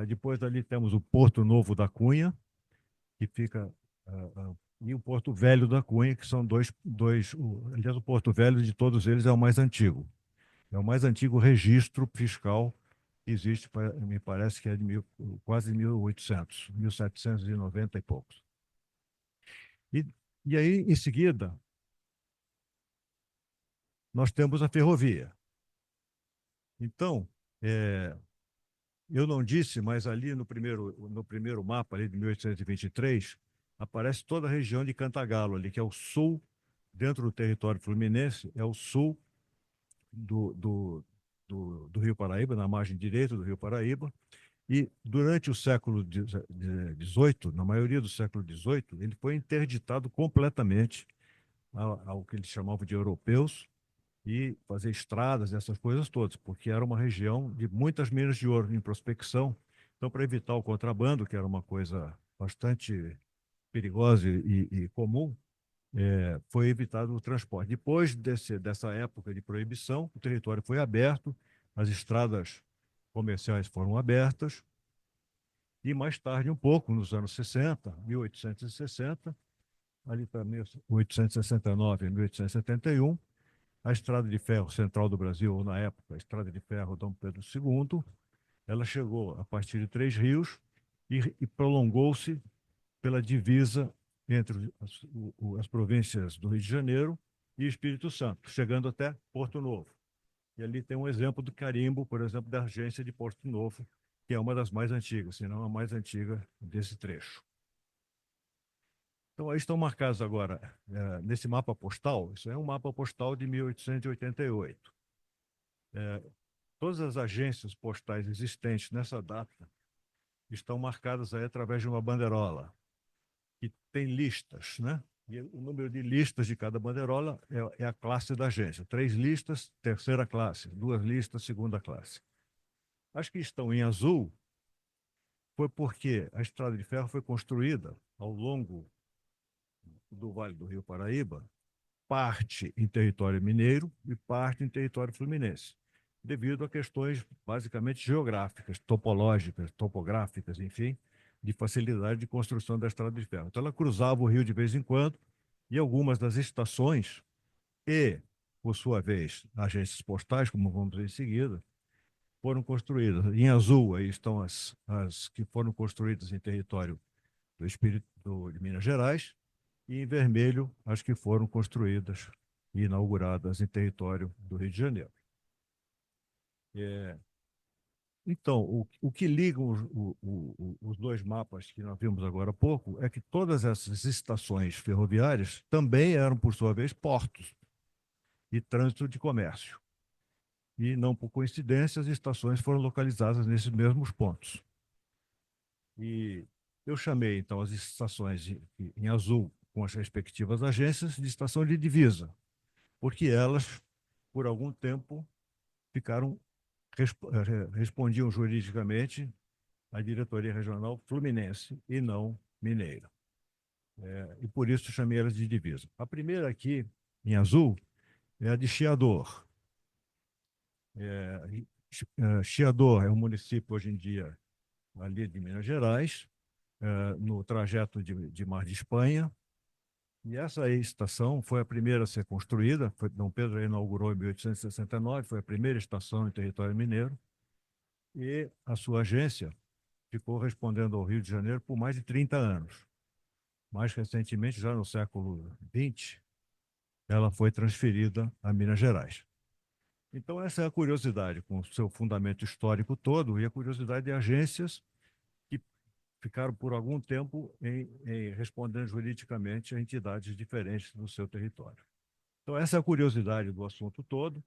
Depois ali temos o Porto Novo da Cunha, que fica, e o Porto Velho da Cunha, que são aliás, o Porto Velho de todos eles é o mais antigo. É o mais antigo registro fiscal que existe, me parece que é de quase 1800, 1790 e poucos. E aí, em seguida, nós temos a ferrovia. Então, eu não disse, mas ali no primeiro mapa, ali de 1823, aparece toda a região de Cantagalo, ali, que é o sul, dentro do território fluminense, é o sul do Rio Paraíba, na margem direita do Rio Paraíba. E durante o século XVIII, na maioria do século XVIII, ele foi interditado completamente ao que eles chamavam de europeus e fazer estradas, essas coisas todas, porque era uma região de muitas minas de ouro em prospecção. Então, para evitar o contrabando, que era uma coisa bastante perigosa e comum, foi evitado o transporte. Depois dessa época de proibição, o território foi aberto, as estradas comerciais foram abertas, e mais tarde, um pouco, nos anos 60, 1860, ali para 1869 e 1871, a Estrada de Ferro Central do Brasil, ou na época, a Estrada de Ferro Dom Pedro II, ela chegou a partir de Três Rios e prolongou-se pela divisa entre as províncias do Rio de Janeiro e Espírito Santo, chegando até Porto Novo. E ali tem um exemplo do carimbo, por exemplo, da agência de Porto Novo, que é uma das mais antigas, se não a mais antiga desse trecho. Então, aí estão marcados agora, nesse mapa postal, isso é um mapa postal de 1888. Todas as agências postais existentes nessa data estão marcadas aí através de uma banderola, que tem listas, né? E o número de listas de cada banderola é a classe da agência. 3 listas, terceira classe. 2 listas, segunda classe. As que estão em azul foi porque a estrada de ferro foi construída ao longo do Vale do Rio Paraíba, parte em território mineiro e parte em território fluminense, devido a questões basicamente geográficas, topológicas, topográficas, enfim, de facilidade de construção da estrada de ferro. Então, ela cruzava o rio de vez em quando e algumas das estações e, por sua vez, agências postais, como vamos ver em seguida, foram construídas. Em azul, aí estão as que foram construídas em território de Minas Gerais, e em vermelho, as que foram construídas e inauguradas em território do Rio de Janeiro. Então, o que liga os dois mapas que nós vimos agora há pouco é que todas essas estações ferroviárias também eram, por sua vez, portos e trânsito de comércio. E, não por coincidência, as estações foram localizadas nesses mesmos pontos. E eu chamei, então, as estações em azul, com as respectivas agências, de estação de divisa, porque elas, por algum tempo, respondiam juridicamente à diretoria regional fluminense e não mineira. E por isso chamei elas de divisa. A primeira aqui, em azul, é a de Chiador. Chiador é um município, hoje em dia, ali de Minas Gerais, no trajeto de Mar de Espanha. E essa estação foi a primeira a ser construída. Dom Pedro a inaugurou em 1869, foi a primeira estação em território mineiro. E a sua agência ficou respondendo ao Rio de Janeiro por mais de 30 anos. Mais recentemente, já no século XX, ela foi transferida a Minas Gerais. Então, essa é a curiosidade, com o seu fundamento histórico todo, e a curiosidade de agências que ficaram por algum tempo respondendo juridicamente a entidades diferentes do seu território. Então, essa é a curiosidade do assunto todo.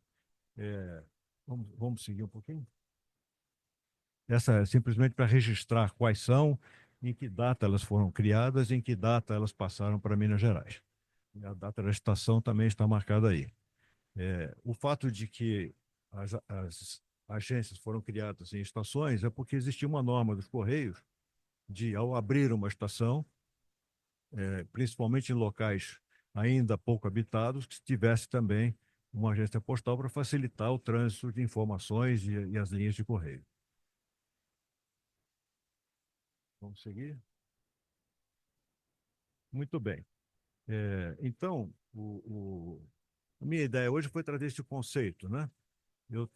Vamos seguir um pouquinho? Essa é simplesmente para registrar quais são, em que data elas foram criadas, em que data elas passaram para Minas Gerais. E a data da estação também está marcada aí. O fato de que as agências foram criadas em estações é porque existia uma norma dos Correios de, ao abrir uma estação, principalmente em locais ainda pouco habitados, que tivesse também uma agência postal para facilitar o trânsito de informações e as linhas de correio. Vamos seguir? Muito bem. Então, a minha ideia hoje foi trazer esse conceito, né?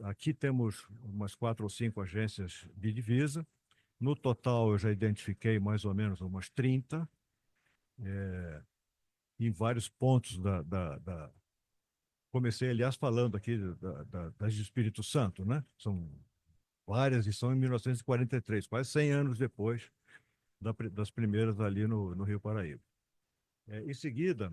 Aqui temos umas 4 ou 5 agências de divisa. No total, eu já identifiquei mais ou menos umas 30, em vários pontos Comecei, aliás, falando aqui das de Espírito Santo, né? São várias e são em 1943, quase 100 anos depois das primeiras ali no Rio Paraíba. Em seguida,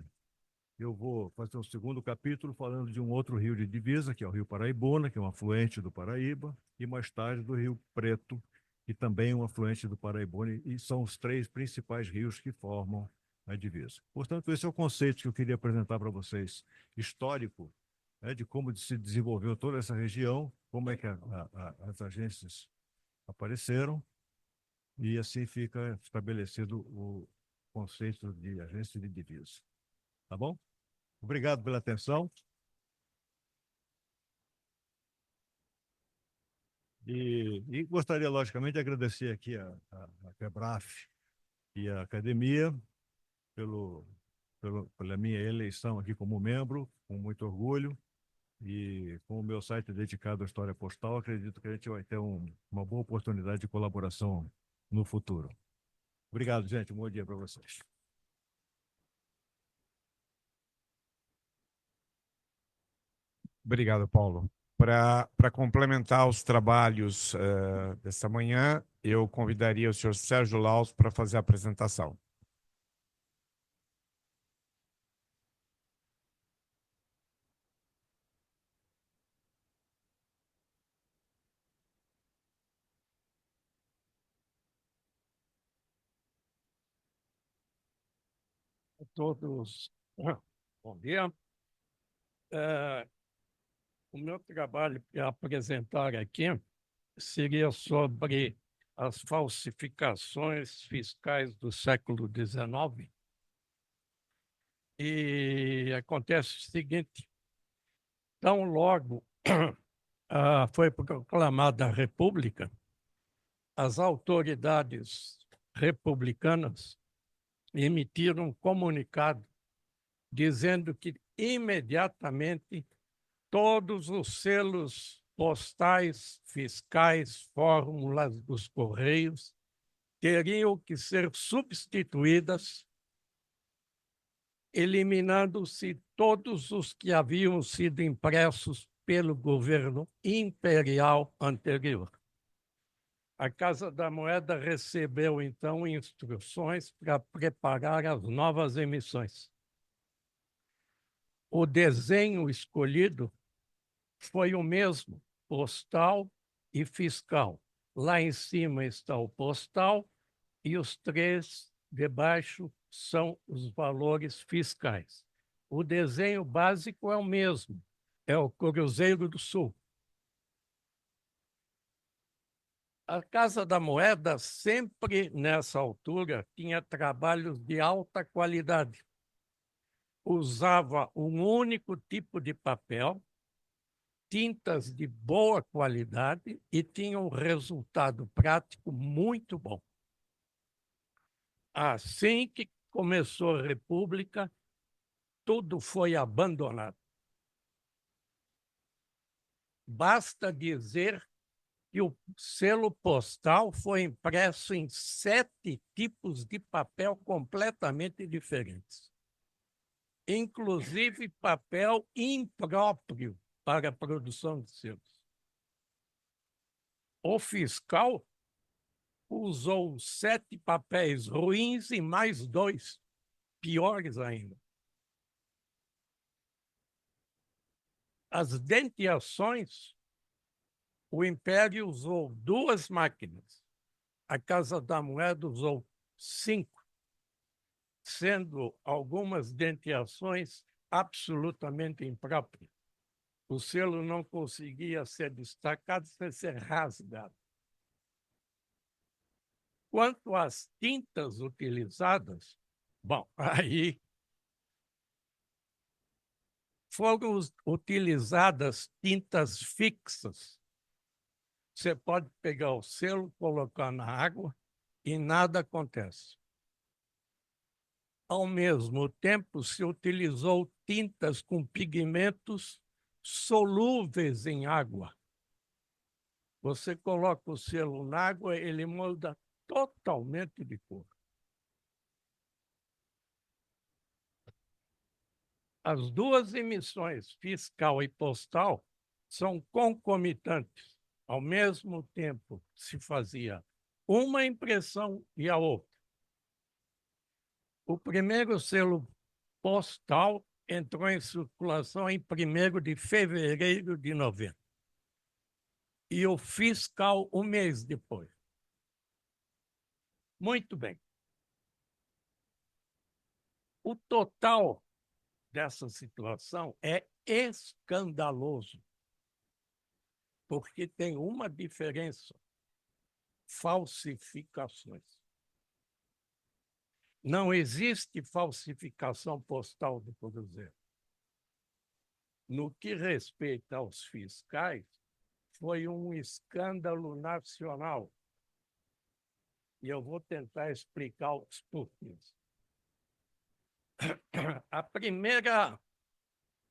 eu vou fazer um segundo capítulo falando de um outro rio de divisa, que é o Rio Paraibuna, que é um afluente do Paraíba, e mais tarde do Rio Preto, que também é um afluente do Paraibuna, e são os 3 principais rios que formam a divisa. Portanto, esse é o conceito que eu queria apresentar para vocês, histórico, de como se desenvolveu toda essa região, como é que as agências apareceram, e assim fica estabelecido o conceito de agência de divisa. Tá bom? Obrigado pela atenção. E gostaria, logicamente, de agradecer aqui a Quebraf e a academia pela minha eleição aqui como membro, com muito orgulho. E com o meu site dedicado à história postal, acredito que a gente vai ter uma boa oportunidade de colaboração no futuro. Obrigado, gente. Um bom dia para vocês. Obrigado, Paulo. Para complementar os trabalhos desta manhã, eu convidaria o senhor Sérgio Laus para fazer a apresentação. A todos, bom dia. O meu trabalho para apresentar aqui seria sobre as falsificações fiscais do século XIX. E acontece o seguinte: tão logo foi proclamada a República, as autoridades republicanas emitiram um comunicado dizendo que imediatamente todos os selos postais, fiscais, fórmulas dos Correios teriam que ser substituídas, eliminando-se todos os que haviam sido impressos pelo governo imperial anterior. A Casa da Moeda recebeu, então, instruções para preparar as novas emissões. O desenho escolhido foi o mesmo, postal e fiscal. Lá em cima está o postal e os três debaixo são os valores fiscais. O desenho básico é o mesmo, é o Cruzeiro do Sul. A Casa da Moeda sempre, nessa altura, tinha trabalhos de alta qualidade. Usava um único tipo de papel, tintas de boa qualidade e tinha um resultado prático muito bom. Assim que começou a República, tudo foi abandonado. Basta dizer que o selo postal foi impresso em 7 tipos de papel completamente diferentes, inclusive papel impróprio para a produção de selos. O fiscal usou 7 papéis ruins e mais 2, piores ainda. As denteações, o Império usou 2 máquinas. A Casa da Moeda usou 5, sendo algumas denteações absolutamente impróprias. O selo não conseguia ser destacado sem ser rasgado. Quanto às tintas utilizadas, bom, aí foram utilizadas tintas fixas. Você pode pegar o selo, colocar na água e nada acontece. Ao mesmo tempo, se utilizou tintas com pigmentos solúveis em água. Você coloca o selo na água, ele muda totalmente de cor. As 2 emissões, fiscal e postal, são concomitantes. Ao mesmo tempo, se fazia uma impressão e a outra. O primeiro selo postal entrou em circulação em 1º de fevereiro de 90. E o fiscal, um mês depois. Muito bem. O total dessa situação é escandaloso, porque tem uma diferença: falsificações. Não existe falsificação postal do Cruzeiro. No que respeita aos fiscais, foi um escândalo nacional. E eu vou tentar explicar os porquês.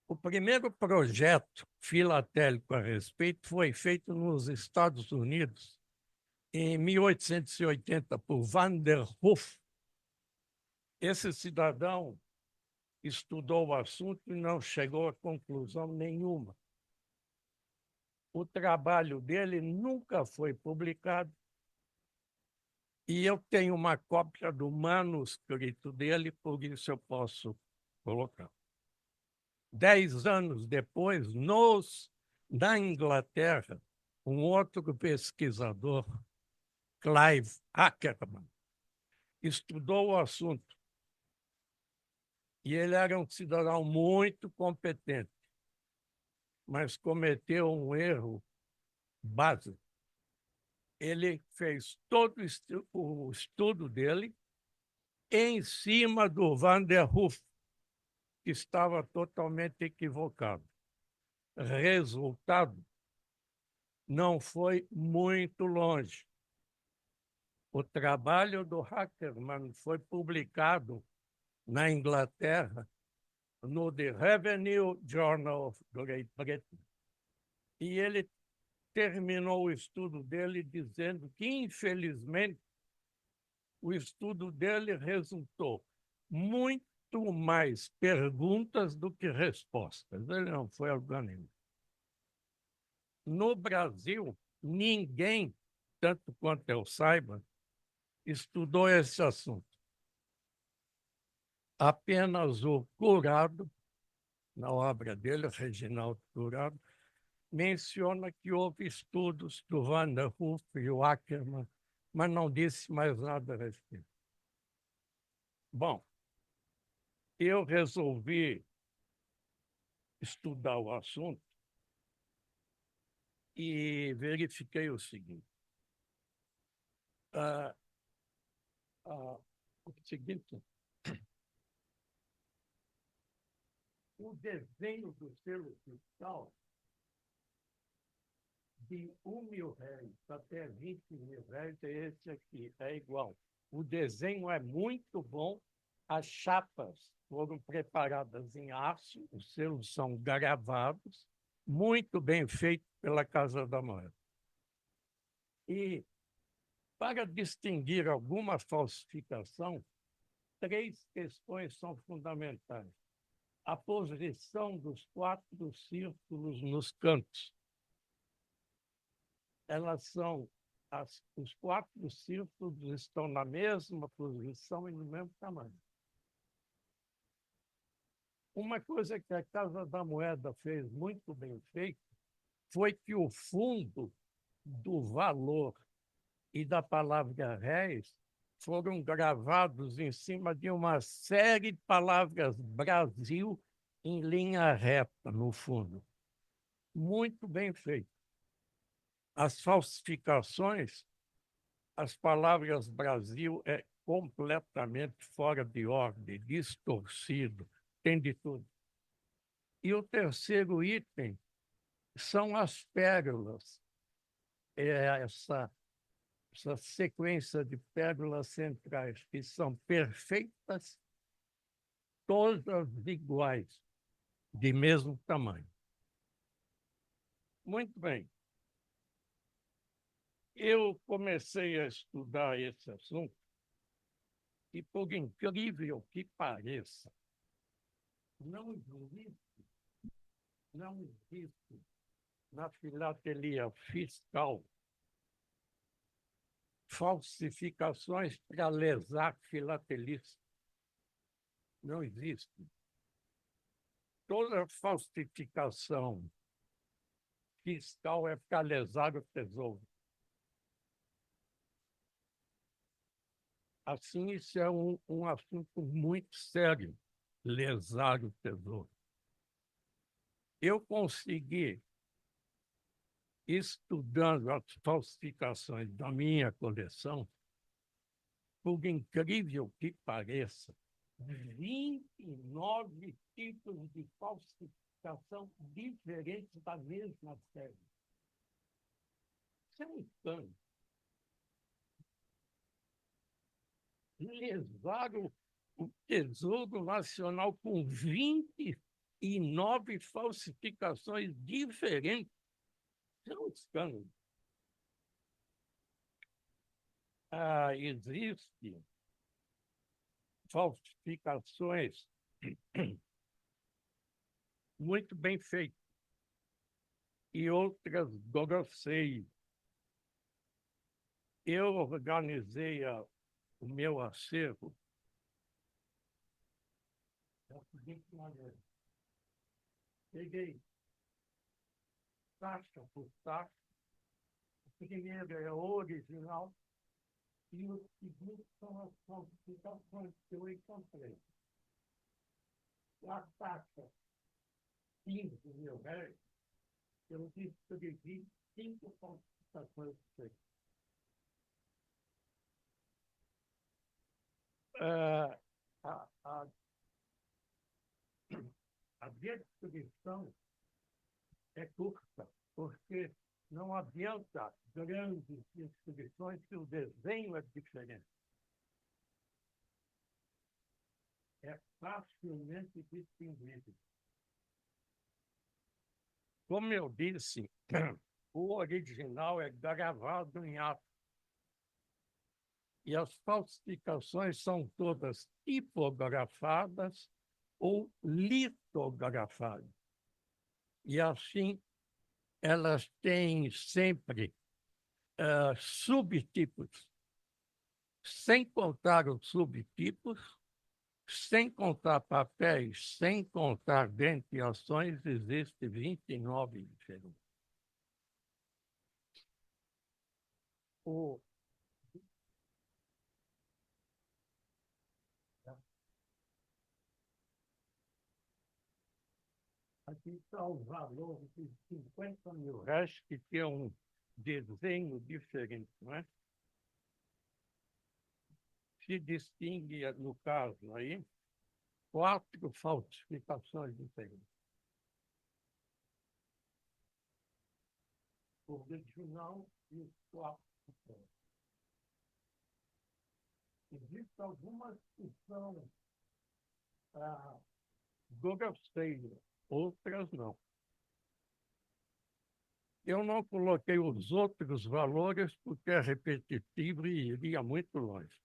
O primeiro projeto filatélico a respeito foi feito nos Estados Unidos em 1880 por Vanderhoof. Esse cidadão estudou o assunto e não chegou a conclusão nenhuma. O trabalho dele nunca foi publicado e eu tenho uma cópia do manuscrito dele, por isso eu posso colocar. 10 anos depois, na Inglaterra, um outro pesquisador, Clive Ackerman, estudou o assunto. E ele era um cidadão muito competente, mas cometeu um erro básico. Ele fez todo o estudo dele em cima do Van der Hooft, que estava totalmente equivocado. Resultado, não foi muito longe. O trabalho do Ackermann foi publicado na Inglaterra no The Revenue Journal of Great Britain. E ele terminou o estudo dele dizendo que, infelizmente, o estudo dele resultou muito mais perguntas do que respostas. Ele não foi orgânico. No Brasil, ninguém, tanto quanto eu saiba, estudou esse assunto. Apenas o Curado, na obra dele, Reginaldo Curado, menciona que houve estudos do Van der Hooft e o Ackermann, mas não disse mais nada a respeito. Bom, eu resolvi estudar o assunto e verifiquei o seguinte. O seguinte, o desenho do selo fiscal de R$ 1.000 até R$ 20.000 é esse aqui, é igual. O desenho é muito bom, as chapas foram preparadas em aço, os selos são gravados, muito bem feito pela Casa da Moeda. E, para distinguir alguma falsificação, 3 questões são fundamentais. A posição dos 4 círculos nos cantos. Os 4 círculos estão na mesma posição e no mesmo tamanho. Uma coisa que a Casa da Moeda fez muito bem feito foi que o fundo do valor e da palavra réis foram gravados em cima de uma série de palavras Brasil em linha reta, no fundo. Muito bem feito. As falsificações, as palavras Brasil é completamente fora de ordem, distorcido, tem de tudo. E o terceiro item são as pérolas. Essa sequência de pérolas centrais, que são perfeitas, todas iguais, de mesmo tamanho. Muito bem. Eu comecei a estudar esse assunto e, por incrível que pareça, não existe na filatelia fiscal falsificações para lesar filatelista. Não existe. Toda falsificação fiscal é para lesar o tesouro. Assim, isso é um assunto muito sério, lesar o tesouro. Eu consegui, estudando as falsificações da minha coleção, por incrível que pareça, 29 tipos de falsificação diferentes da mesma série. Isso é um escândalo. Lesaram o Tesouro Nacional com 29 falsificações diferentes. Isso é um escândalo. Existem falsificações muito bem feitas e outras grosseiras. Eu organizei o meu acervo da seguinte maneira. Peguei taxa por taxa. O primeiro é o original e os seguintes são as falsificações que eu encontrei. A taxa R$ 15.000, eu escrevi 5 falsificações feitas. eh, a, a, a descrição é curta, porque não adianta grandes descrições se o desenho é diferente. É facilmente distinguível. Como eu disse, o original é gravado em aço. E as falsificações são todas tipografadas ou litografadas. E assim, elas têm sempre subtipos, sem contar os subtipos, sem contar papéis, sem contar denteações, existem 29 diferentes. Aqui está o valor de 50 mil reais, que tem um desenho diferente, não é? Se distingue, no caso aí, 4 falsificações diferentes. O original e os 4 diferentes. Existe algumas que são grosseiras, outras não. Eu não coloquei os outros valores porque é repetitivo e iria muito longe.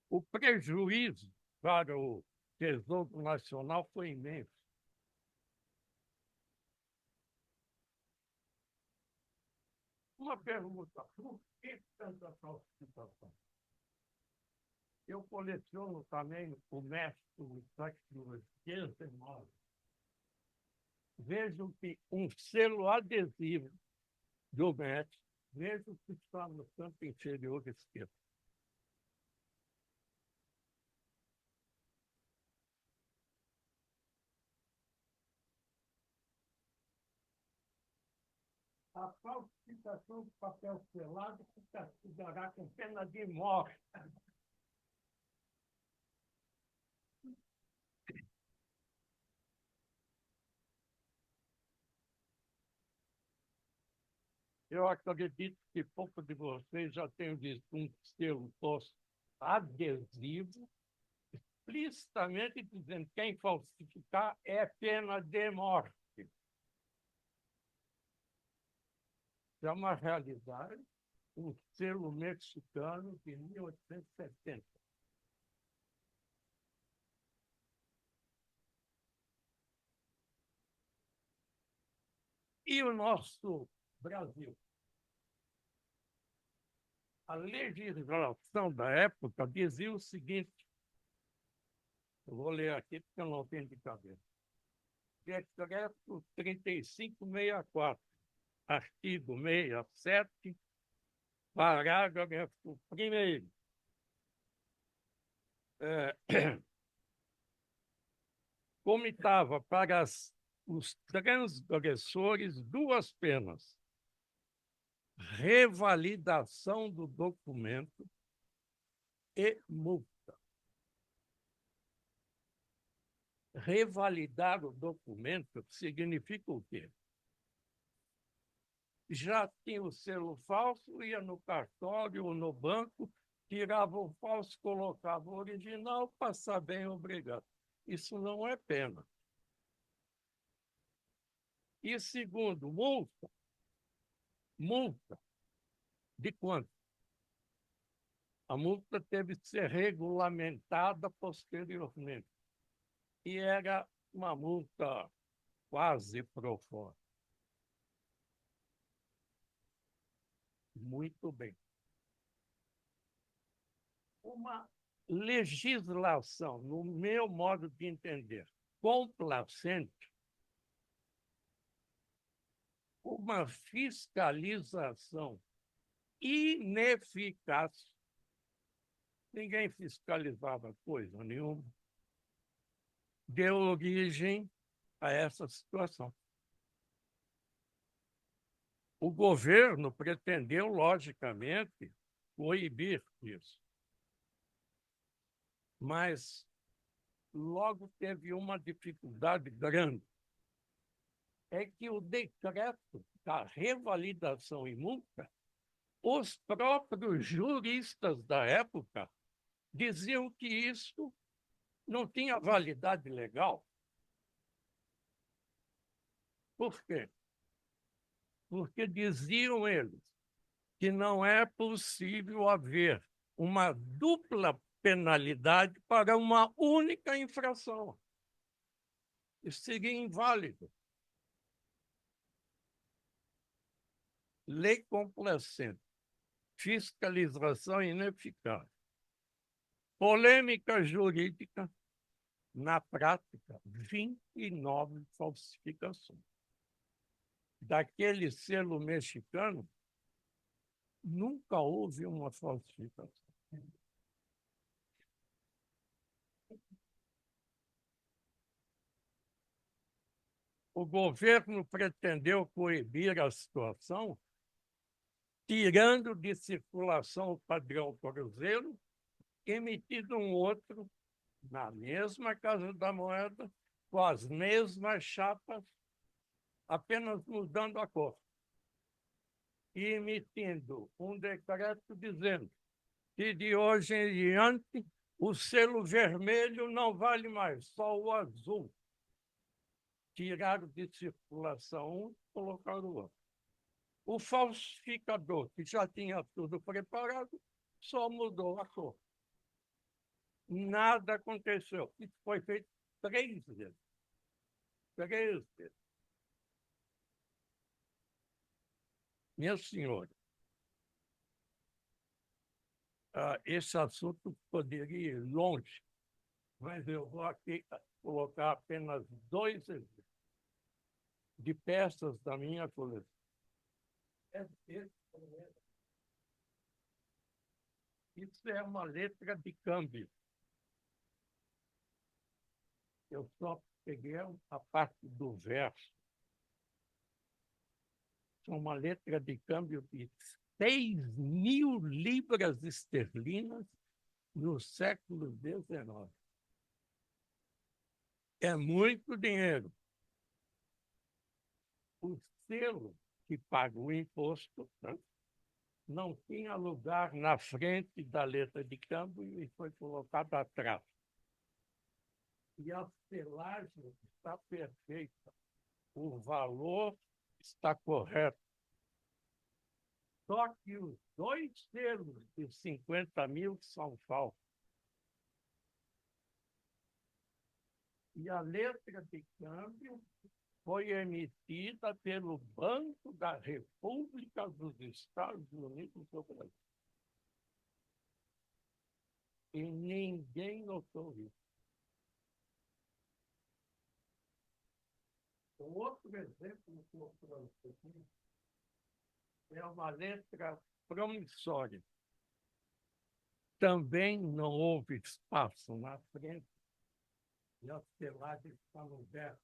O prejuízo para o Tesouro Nacional foi imenso. Uma pergunta: por que tanta falsificação? Eu coleciono também o México tecnologias de moda. Vejo que um selo adesivo do México, vejo que está no canto inferior esquerdo. A falsificação de papel selado se castigará com pena de morte. Eu acredito que pouco de vocês já tenham visto um selo posto adesivo, explicitamente dizendo que quem falsificar é pena de morte. É uma realidade, um selo mexicano de 1870. E o nosso Brasil? A legislação da época dizia o seguinte, eu vou ler aqui porque eu não tenho de cabeça. Decreto 3564, artigo 67, parágrafo 1º. Comitava para os transgressores 2 penas: revalidação do documento e multa. Revalidar o documento significa o quê? Já tinha o selo falso, ia no cartório ou no banco, tirava o falso, colocava o original, passar bem, obrigado. Isso não é pena. E segundo, multa. Multa. De quanto? A multa teve que ser regulamentada posteriormente. E era uma multa quase pro forma. Muito bem. Uma legislação, no meu modo de entender, complacente, uma fiscalização ineficaz. Ninguém fiscalizava coisa nenhuma. Deu origem a essa situação. O governo pretendeu, logicamente, coibir isso. Mas logo teve uma dificuldade grande. É que o decreto da revalidação e multa, os próprios juristas da época diziam que isso não tinha validade legal. Por quê? Porque diziam eles que não é possível haver uma dupla penalidade para uma única infração. Isso seria inválido. Lei complacente, fiscalização ineficaz, polêmica jurídica, na prática, 29 falsificações. Daquele selo mexicano, nunca houve uma falsificação. O governo pretendeu coibir a situação, tirando de circulação o padrão cruzeiro, emitido um outro na mesma Casa da Moeda, com as mesmas chapas, apenas mudando a cor. E emitindo um decreto dizendo que de hoje em diante o selo vermelho não vale mais, só o azul. Tiraram de circulação um e colocaram o outro. O falsificador, que já tinha tudo preparado, só mudou a cor. Nada aconteceu. Isso foi feito 3 vezes. 3 vezes. Minha senhora, esse assunto poderia ir longe, mas eu vou aqui colocar apenas 2 exemplos de peças da minha coleção. Isso é uma letra de câmbio. Eu só peguei a parte do verso. É uma letra de câmbio de 6.000 libras esterlinas no século XIX. É muito dinheiro. O selo que paga o imposto, né, não tinha lugar na frente da letra de câmbio e foi colocado atrás. E a selagem está perfeita. O valor está correto. Só que os 2 selos de 50.000 são falsos. E a letra de câmbio foi emitida pelo Banco da República dos Estados Unidos do Brasil. E ninguém notou isso. Um outro exemplo que eu trouxe aqui é uma letra promissória. Também não houve espaço na frente e a selagem está no verso.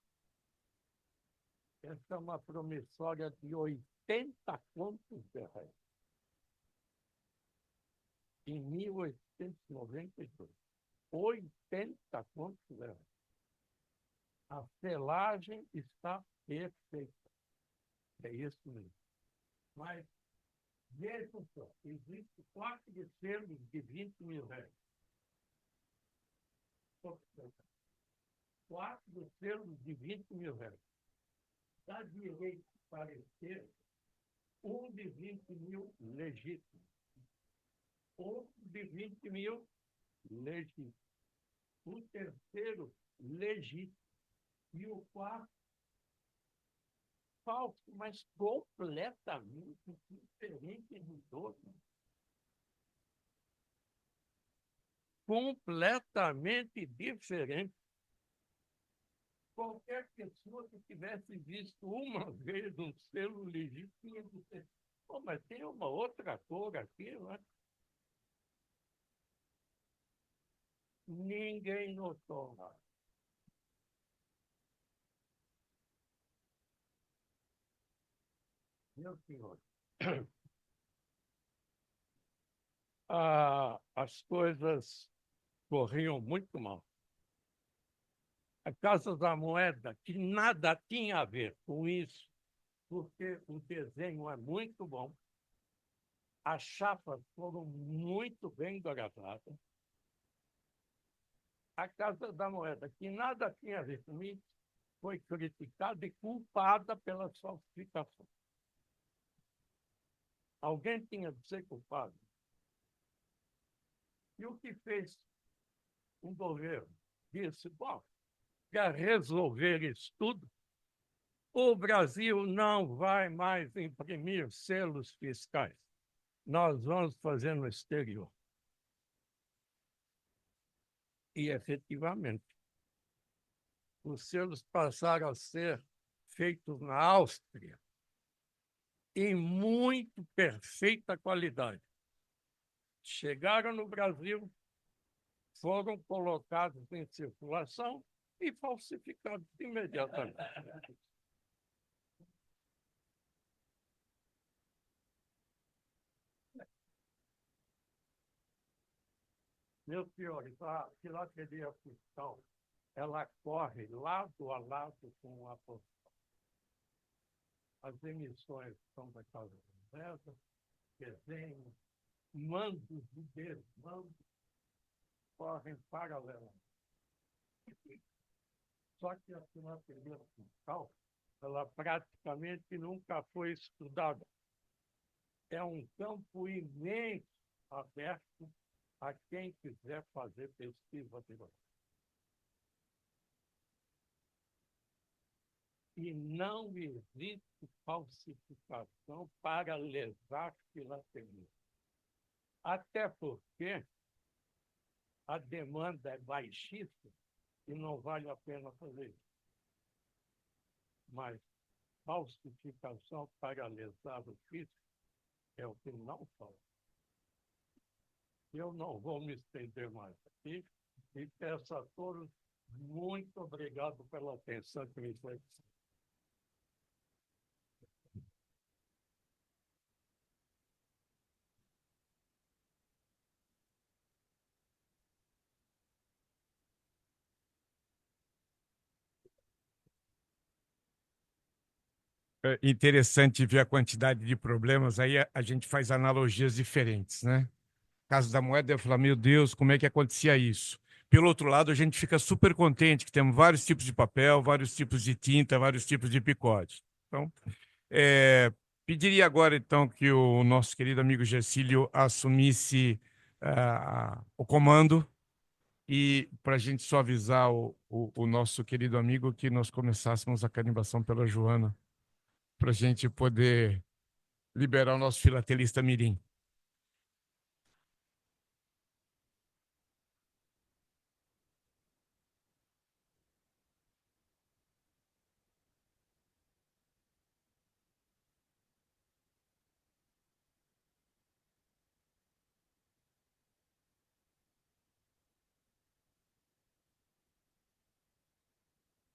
Essa é uma promissória de 80 contos de réis. Em 1892. 80 contos de réis. A selagem está perfeita. É isso mesmo. Mas, vejam só, existem 4 selos de 20.000 réis. 4 selos de 20.000 réis. Da direita para a esquerda, um de 20.000 legítimo. Outro de 20.000 legítimo. O terceiro, legítimo. E o quarto, falso, mas completamente diferente dos outros. Completamente diferente. Qualquer pessoa que tivesse visto uma vez um selo legítimo ia dizer, oh, mas tem uma outra cor aqui, não é? Ninguém notou nada. Meu senhor, as coisas corriam muito mal. A Casa da Moeda, que nada tinha a ver com isso, porque o desenho é muito bom, as chapas foram muito bem gravadas. A Casa da Moeda, que nada tinha a ver com isso, foi criticada e culpada pelas falsificações. Alguém tinha de ser culpado. E o que fez o governo? Disse, bom, para resolver isso tudo, o Brasil não vai mais imprimir selos fiscais. Nós vamos fazer no exterior. E, efetivamente, os selos passaram a ser feitos na Áustria, em muito perfeita qualidade. Chegaram no Brasil, foram colocados em circulação e falsificados imediatamente. Meus senhores, a filatelia fiscal, ela corre lado a lado com a postal. As emissões são da Casa da Moeda, desenhos, mandos e desmandos correm paralelamente. Só que a filatelia fiscal, ela praticamente nunca foi estudada. É um campo imenso aberto a quem quiser fazer pesquisa de lá. E não existe falsificação para lesar filatelia. Até porque a demanda é baixíssima e não vale a pena fazer isso. Mas falsificação para lesar o fisco é o que não fala. Eu não vou me estender mais aqui e peço a todos muito obrigado pela atenção que me foi. É interessante ver a quantidade de problemas. Aí a gente faz analogias diferentes, né? Caso da Moeda, eu falo, meu Deus, como é que acontecia isso? Pelo outro lado, a gente fica super contente que temos vários tipos de papel, vários tipos de tinta, vários tipos de picote. Então, pediria agora, então, que o nosso querido amigo Gercílio assumisse o comando e para a gente só avisar o nosso querido amigo que nós começássemos a carimbação pela Joana, para a gente poder liberar o nosso filatelista mirim.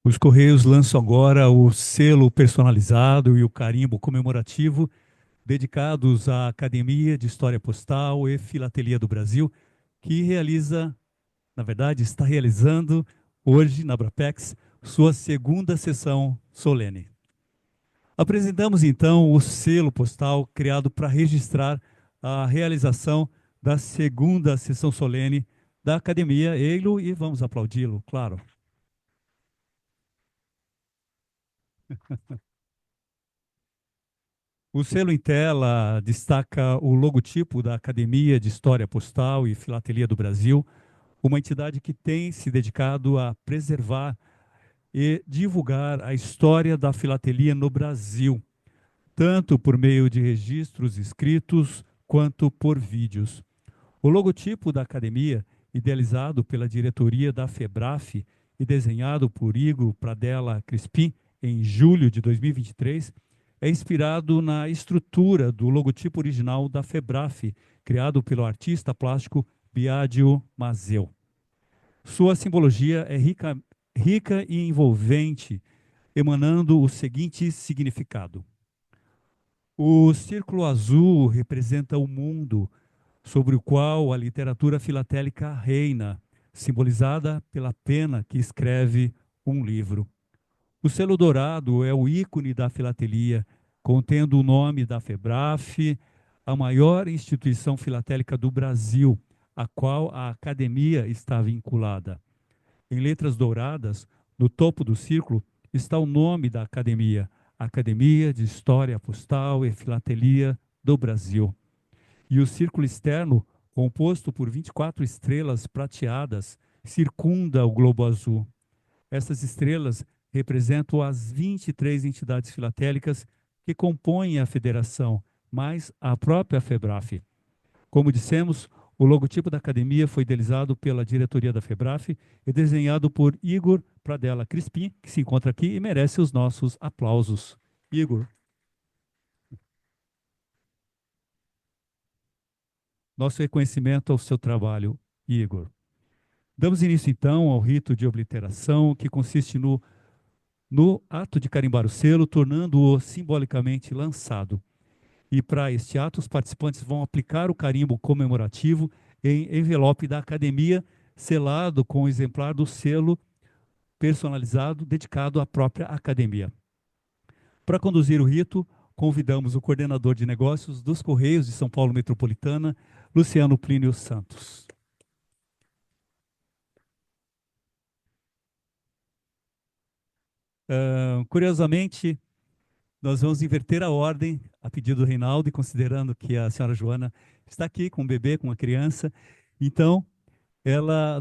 Os Correios lançam agora o selo personalizado e o carimbo comemorativo dedicados à Academia de História Postal e Filatelia do Brasil, que realiza, na verdade, está realizando hoje na Abrapex sua segunda sessão solene. Apresentamos então o selo postal criado para registrar a realização da segunda sessão solene da Academia Eilo e vamos aplaudi-lo, claro. O selo em tela destaca o logotipo da Academia de História Postal e Filatelia do Brasil, uma entidade que tem se dedicado a preservar e divulgar a história da filatelia no Brasil, tanto por meio de registros escritos quanto por vídeos. O logotipo da academia, idealizado pela diretoria da FEBRAF e desenhado por Igor Pradella Crispim em julho de 2023, é inspirado na estrutura do logotipo original da FEBRAF, criado pelo artista plástico Biagio Mazeu. Sua simbologia é rica e envolvente, emanando o seguinte significado: O círculo azul representa o mundo sobre o qual a literatura filatélica reina, simbolizada pela pena que escreve um livro. O selo dourado é o ícone da filatelia, contendo o nome da FEBRAF, a maior instituição filatélica do Brasil, a qual a academia está vinculada. Em letras douradas, no topo do círculo, está o nome da academia, Academia de História Postal e Filatelia do Brasil. E o círculo externo, composto por 24 estrelas prateadas, circunda o globo azul. Essas estrelas representam as 23 entidades filatélicas que compõem a federação, mais a própria FEBRAF. Como dissemos, o logotipo da academia foi idealizado pela diretoria da FEBRAF e desenhado por Igor Pradella Crispim, que se encontra aqui e merece os nossos aplausos. Igor. Nosso reconhecimento ao seu trabalho, Igor. Damos início, então, ao rito de obliteração, que consiste no ato de carimbar o selo, tornando-o simbolicamente lançado. E para este ato, os participantes vão aplicar o carimbo comemorativo em envelope da academia, selado com o exemplar do selo personalizado dedicado à própria academia. Para conduzir o rito, convidamos o coordenador de negócios dos Correios de São Paulo Metropolitana, Luciano Plínio Santos. Curiosamente, nós vamos inverter a ordem a pedido do Reinaldo, e considerando que a senhora Joana está aqui com um bebê, com uma criança. Então,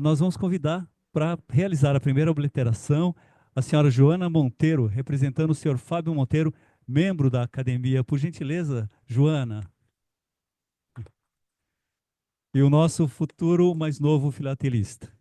nós vamos convidar para realizar a primeira obliteração a senhora Joana Monteiro, representando o senhor Fábio Monteiro, membro da academia. Por gentileza, Joana. E o nosso futuro mais novo filatelista.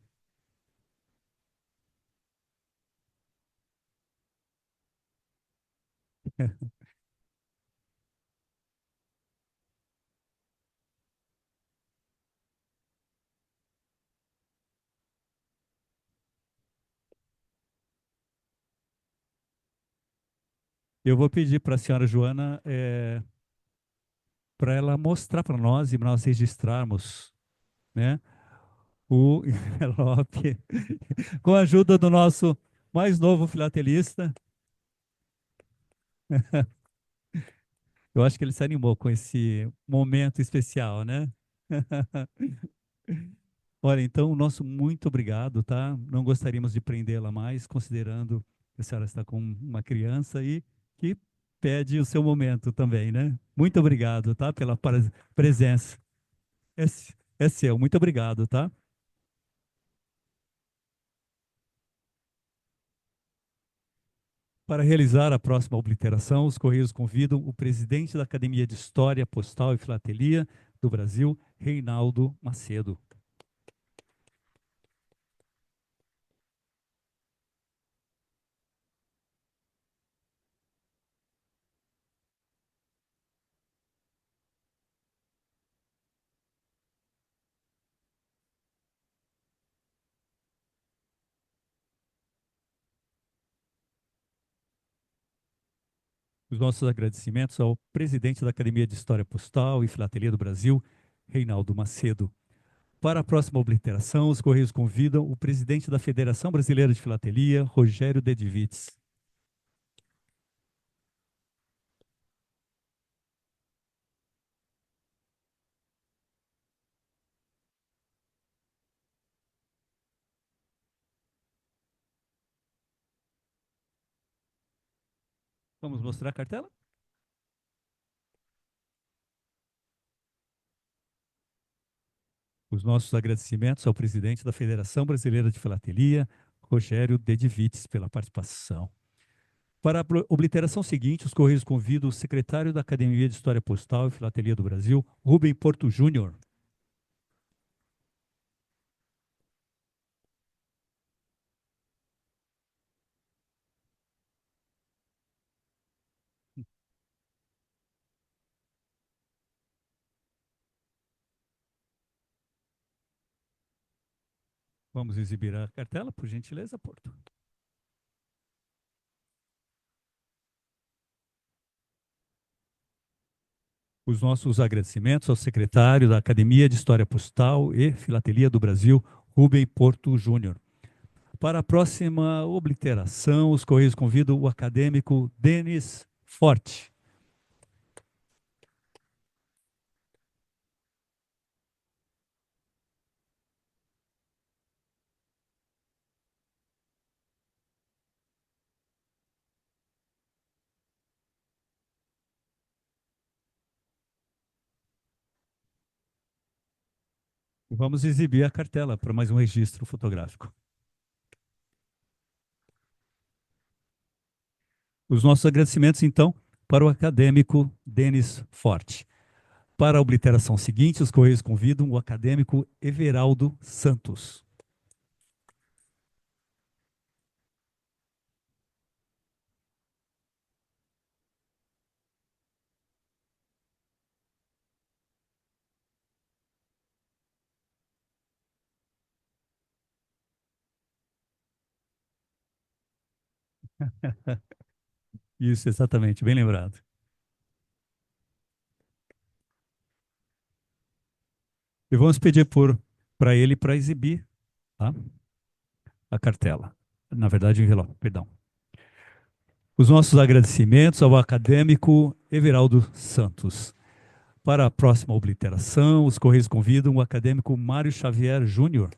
Eu vou pedir para a senhora Joana para ela mostrar para nós e nós registrarmos, né, o envelope com a ajuda do nosso mais novo filatelista. Eu acho que ele se animou com esse momento especial, né? Olha, então, nosso muito obrigado, tá? Não gostaríamos de prendê-la mais, considerando que a senhora está com uma criança e que pede o seu momento também, né? Muito obrigado, tá? Pela presença. É seu, muito obrigado, tá? Para realizar a próxima obliteração, os Correios convidam o presidente da Academia de História, Postal e Filatelia do Brasil, Reinaldo Macedo. Os nossos agradecimentos ao presidente da Academia de História Postal e Filatelia do Brasil, Reinaldo Macedo. Para a próxima obliteração, os Correios convidam o presidente da Federação Brasileira de Filatelia, Rogério Dedivites. Vamos mostrar a cartela? Os nossos agradecimentos ao presidente da Federação Brasileira de Filatelia, Rogério Dedivites, pela participação. Para a obliteração seguinte, os Correios convidam o secretário da Academia de História Postal e Filatelia do Brasil, Rubem Porto Júnior. Vamos exibir a cartela, por gentileza, Porto. os nossos agradecimentos ao secretário da Academia de História Postal e Filatelia do Brasil, Rubem Porto Júnior. Para a próxima obliteração, os Correios convidam o acadêmico Denis Forte. Vamos exibir a cartela para mais um registro fotográfico. Os nossos agradecimentos, então, para o acadêmico Denis Forte. Para a obliteração seguinte, os Correios convidam o acadêmico Everaldo Santos. Isso, exatamente, bem lembrado. E vamos pedir para ele para exibir, tá, a cartela. Na verdade, o envelope, perdão. Os nossos agradecimentos ao acadêmico Everaldo Santos. Para a próxima obliteração, os Correios convidam o acadêmico Mário Xavier Júnior.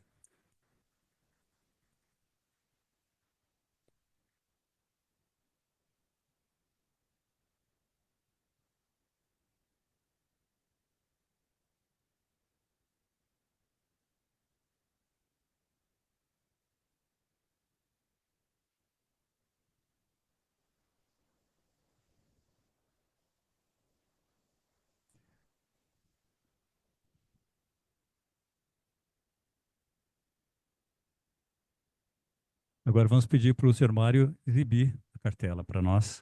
Agora vamos pedir para o senhor Mário exibir a cartela para nós.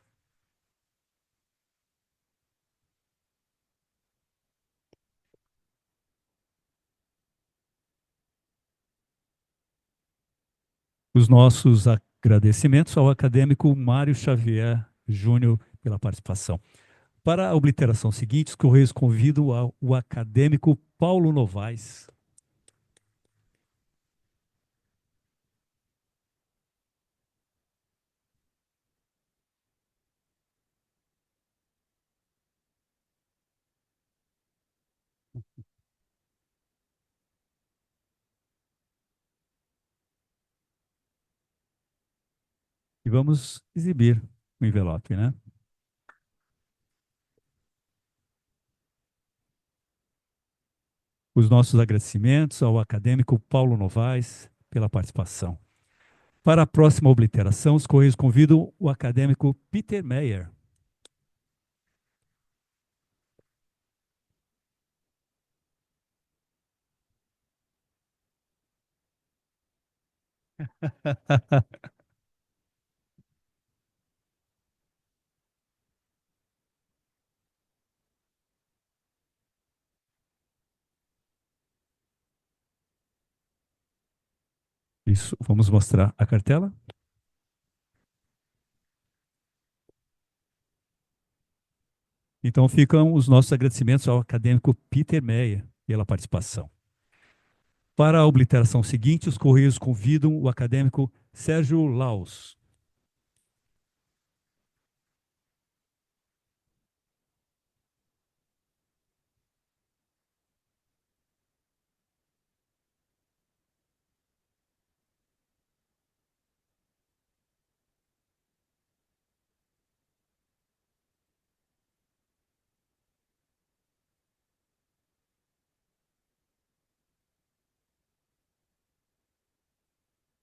Os nossos agradecimentos ao acadêmico Mário Xavier Júnior pela participação. Para a obliteração seguinte, os Correios convidam o acadêmico Paulo Novaes. E vamos exibir o envelope, né? Os nossos agradecimentos ao acadêmico Paulo Novaes pela participação. Para a próxima obliteração, os Correios convidam o acadêmico Peter Meyer. Isso, vamos mostrar a cartela. Então ficam os nossos agradecimentos ao acadêmico Peter Meyer pela participação. Para a obliteração seguinte, os Correios convidam o acadêmico Sérgio Laus.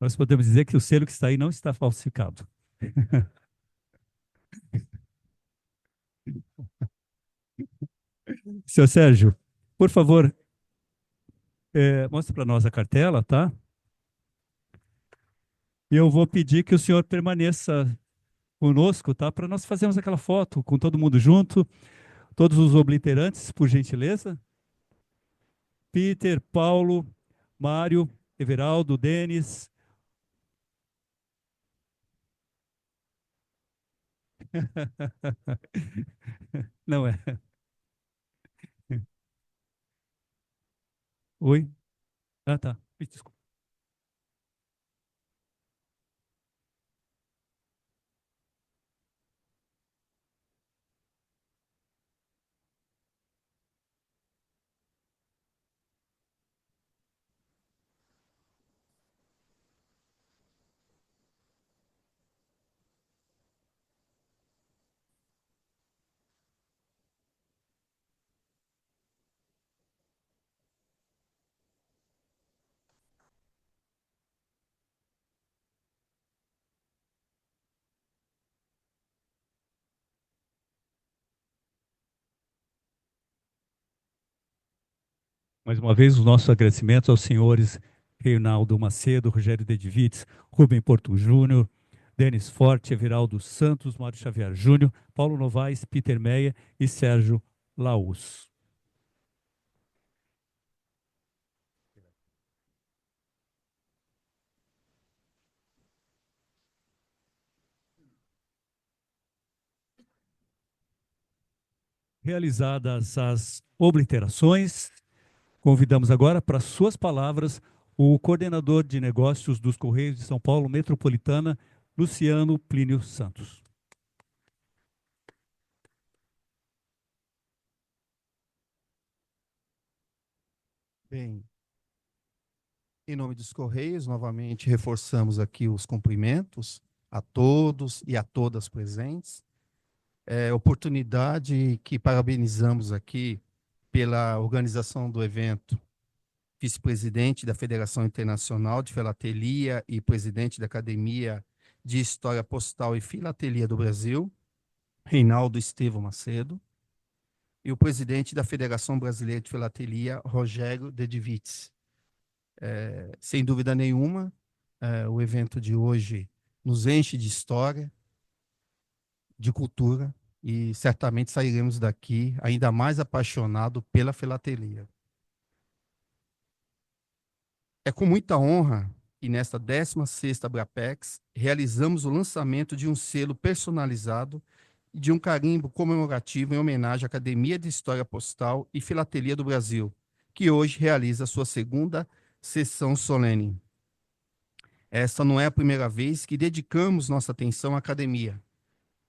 Nós podemos dizer que o selo que está aí não está falsificado. Seu Sérgio, por favor, mostre para nós a cartela, tá? E eu vou pedir que o senhor permaneça conosco, tá? Para nós fazermos aquela foto com todo mundo junto, todos os obliterantes, por gentileza. Peter, Paulo, Mário, Everaldo, Denis. Não é. Oi? Ah, tá. Desculpa. Mais uma vez, os nossos agradecimentos aos senhores Reinaldo Macedo, Rogério Dedivites, Rubem Porto Júnior, Denis Forte, Everaldo Santos, Mário Xavier Júnior, Paulo Novaes, Peter Meia e Sérgio Laus. Realizadas as obliterações, convidamos agora para suas palavras o coordenador de negócios dos Correios de São Paulo Metropolitana, Luciano Plínio Santos. Bem, em nome dos Correios, novamente reforçamos aqui os cumprimentos a todos e a todas presentes. Oportunidade que parabenizamos aqui pela organização do evento, vice-presidente da Federação Internacional de Filatelia e presidente da Academia de História Postal e Filatelia do Brasil, Reinaldo Estevão Macedo, e o presidente da Federação Brasileira de Filatelia, Rogério Dedivites. Sem dúvida nenhuma, o evento de hoje nos enche de história, de cultura, e certamente sairemos daqui ainda mais apaixonado pela filatelia. É com muita honra que nesta 16ª Abrapex realizamos o lançamento de um selo personalizado e de um carimbo comemorativo em homenagem à Academia de História Postal e Filatelia do Brasil, que hoje realiza sua segunda sessão solene. Esta não é a primeira vez que dedicamos nossa atenção à academia.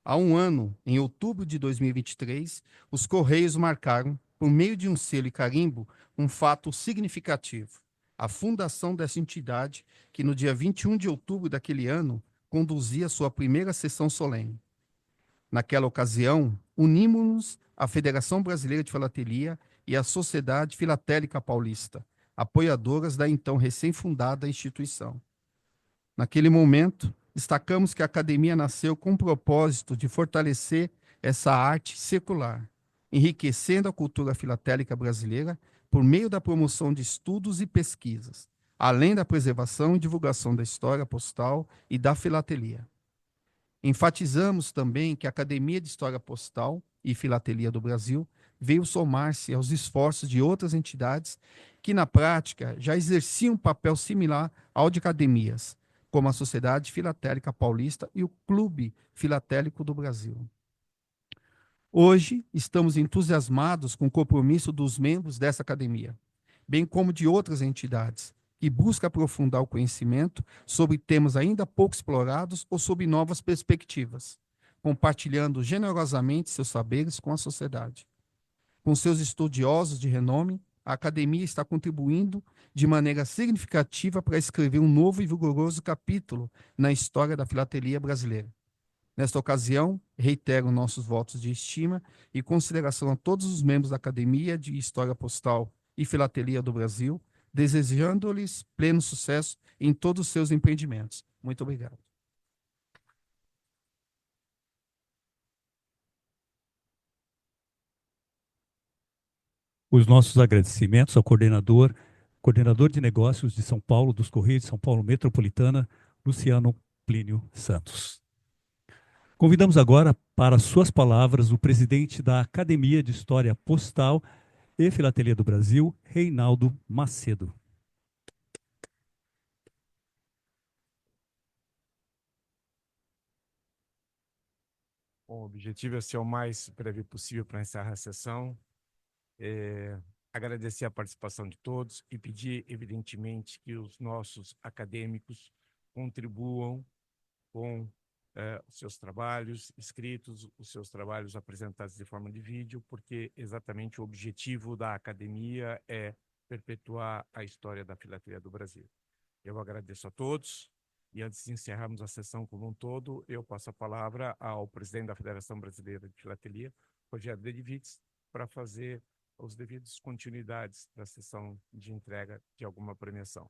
Há um ano, em outubro de 2023, os Correios marcaram, por meio de um selo e carimbo, um fato significativo: a fundação dessa entidade, que no dia 21 de outubro daquele ano conduzia sua primeira sessão solene. Naquela ocasião, unimos-nos à Federação Brasileira de Filatelia e à Sociedade Filatélica Paulista, apoiadoras da então recém-fundada instituição. Naquele momento, destacamos que a academia nasceu com o propósito de fortalecer essa arte secular, enriquecendo a cultura filatélica brasileira por meio da promoção de estudos e pesquisas, além da preservação e divulgação da história postal e da filatelia. Enfatizamos também que a Academia de História Postal e Filatelia do Brasil veio somar-se aos esforços de outras entidades que, na prática, já exerciam um papel similar ao de academias, como a Sociedade Filatélica Paulista e o Clube Filatélico do Brasil. Hoje, estamos entusiasmados com o compromisso dos membros dessa academia, bem como de outras entidades, que buscam aprofundar o conhecimento sobre temas ainda pouco explorados ou sob novas perspectivas, compartilhando generosamente seus saberes com a sociedade. Com seus estudiosos de renome, a academia está contribuindo de maneira significativa para escrever um novo e vigoroso capítulo na história da filatelia brasileira. Nesta ocasião, reitero nossos votos de estima e consideração a todos os membros da Academia de História Postal e Filatelia do Brasil, desejando-lhes pleno sucesso em todos os seus empreendimentos. Muito obrigado. Os nossos agradecimentos ao coordenador de negócios de São Paulo, dos Correios de São Paulo Metropolitana, Luciano Plínio Santos. Convidamos agora para suas palavras o presidente da Academia de História Postal e Filatelia do Brasil, Reinaldo Macedo. Bom, o objetivo é ser o mais breve possível para encerrar a sessão. agradecer a participação de todos e pedir, evidentemente, que os nossos acadêmicos contribuam com os seus trabalhos escritos, os seus trabalhos apresentados de forma de vídeo, porque exatamente o objetivo da academia é perpetuar a história da filatelia do Brasil. Eu agradeço a todos e antes de encerrarmos a sessão como um todo, eu passo a palavra ao presidente da Federação Brasileira de Filatelia, Rogério Dedivitz, para fazer os devidos continuidades da sessão de entrega de alguma premiação.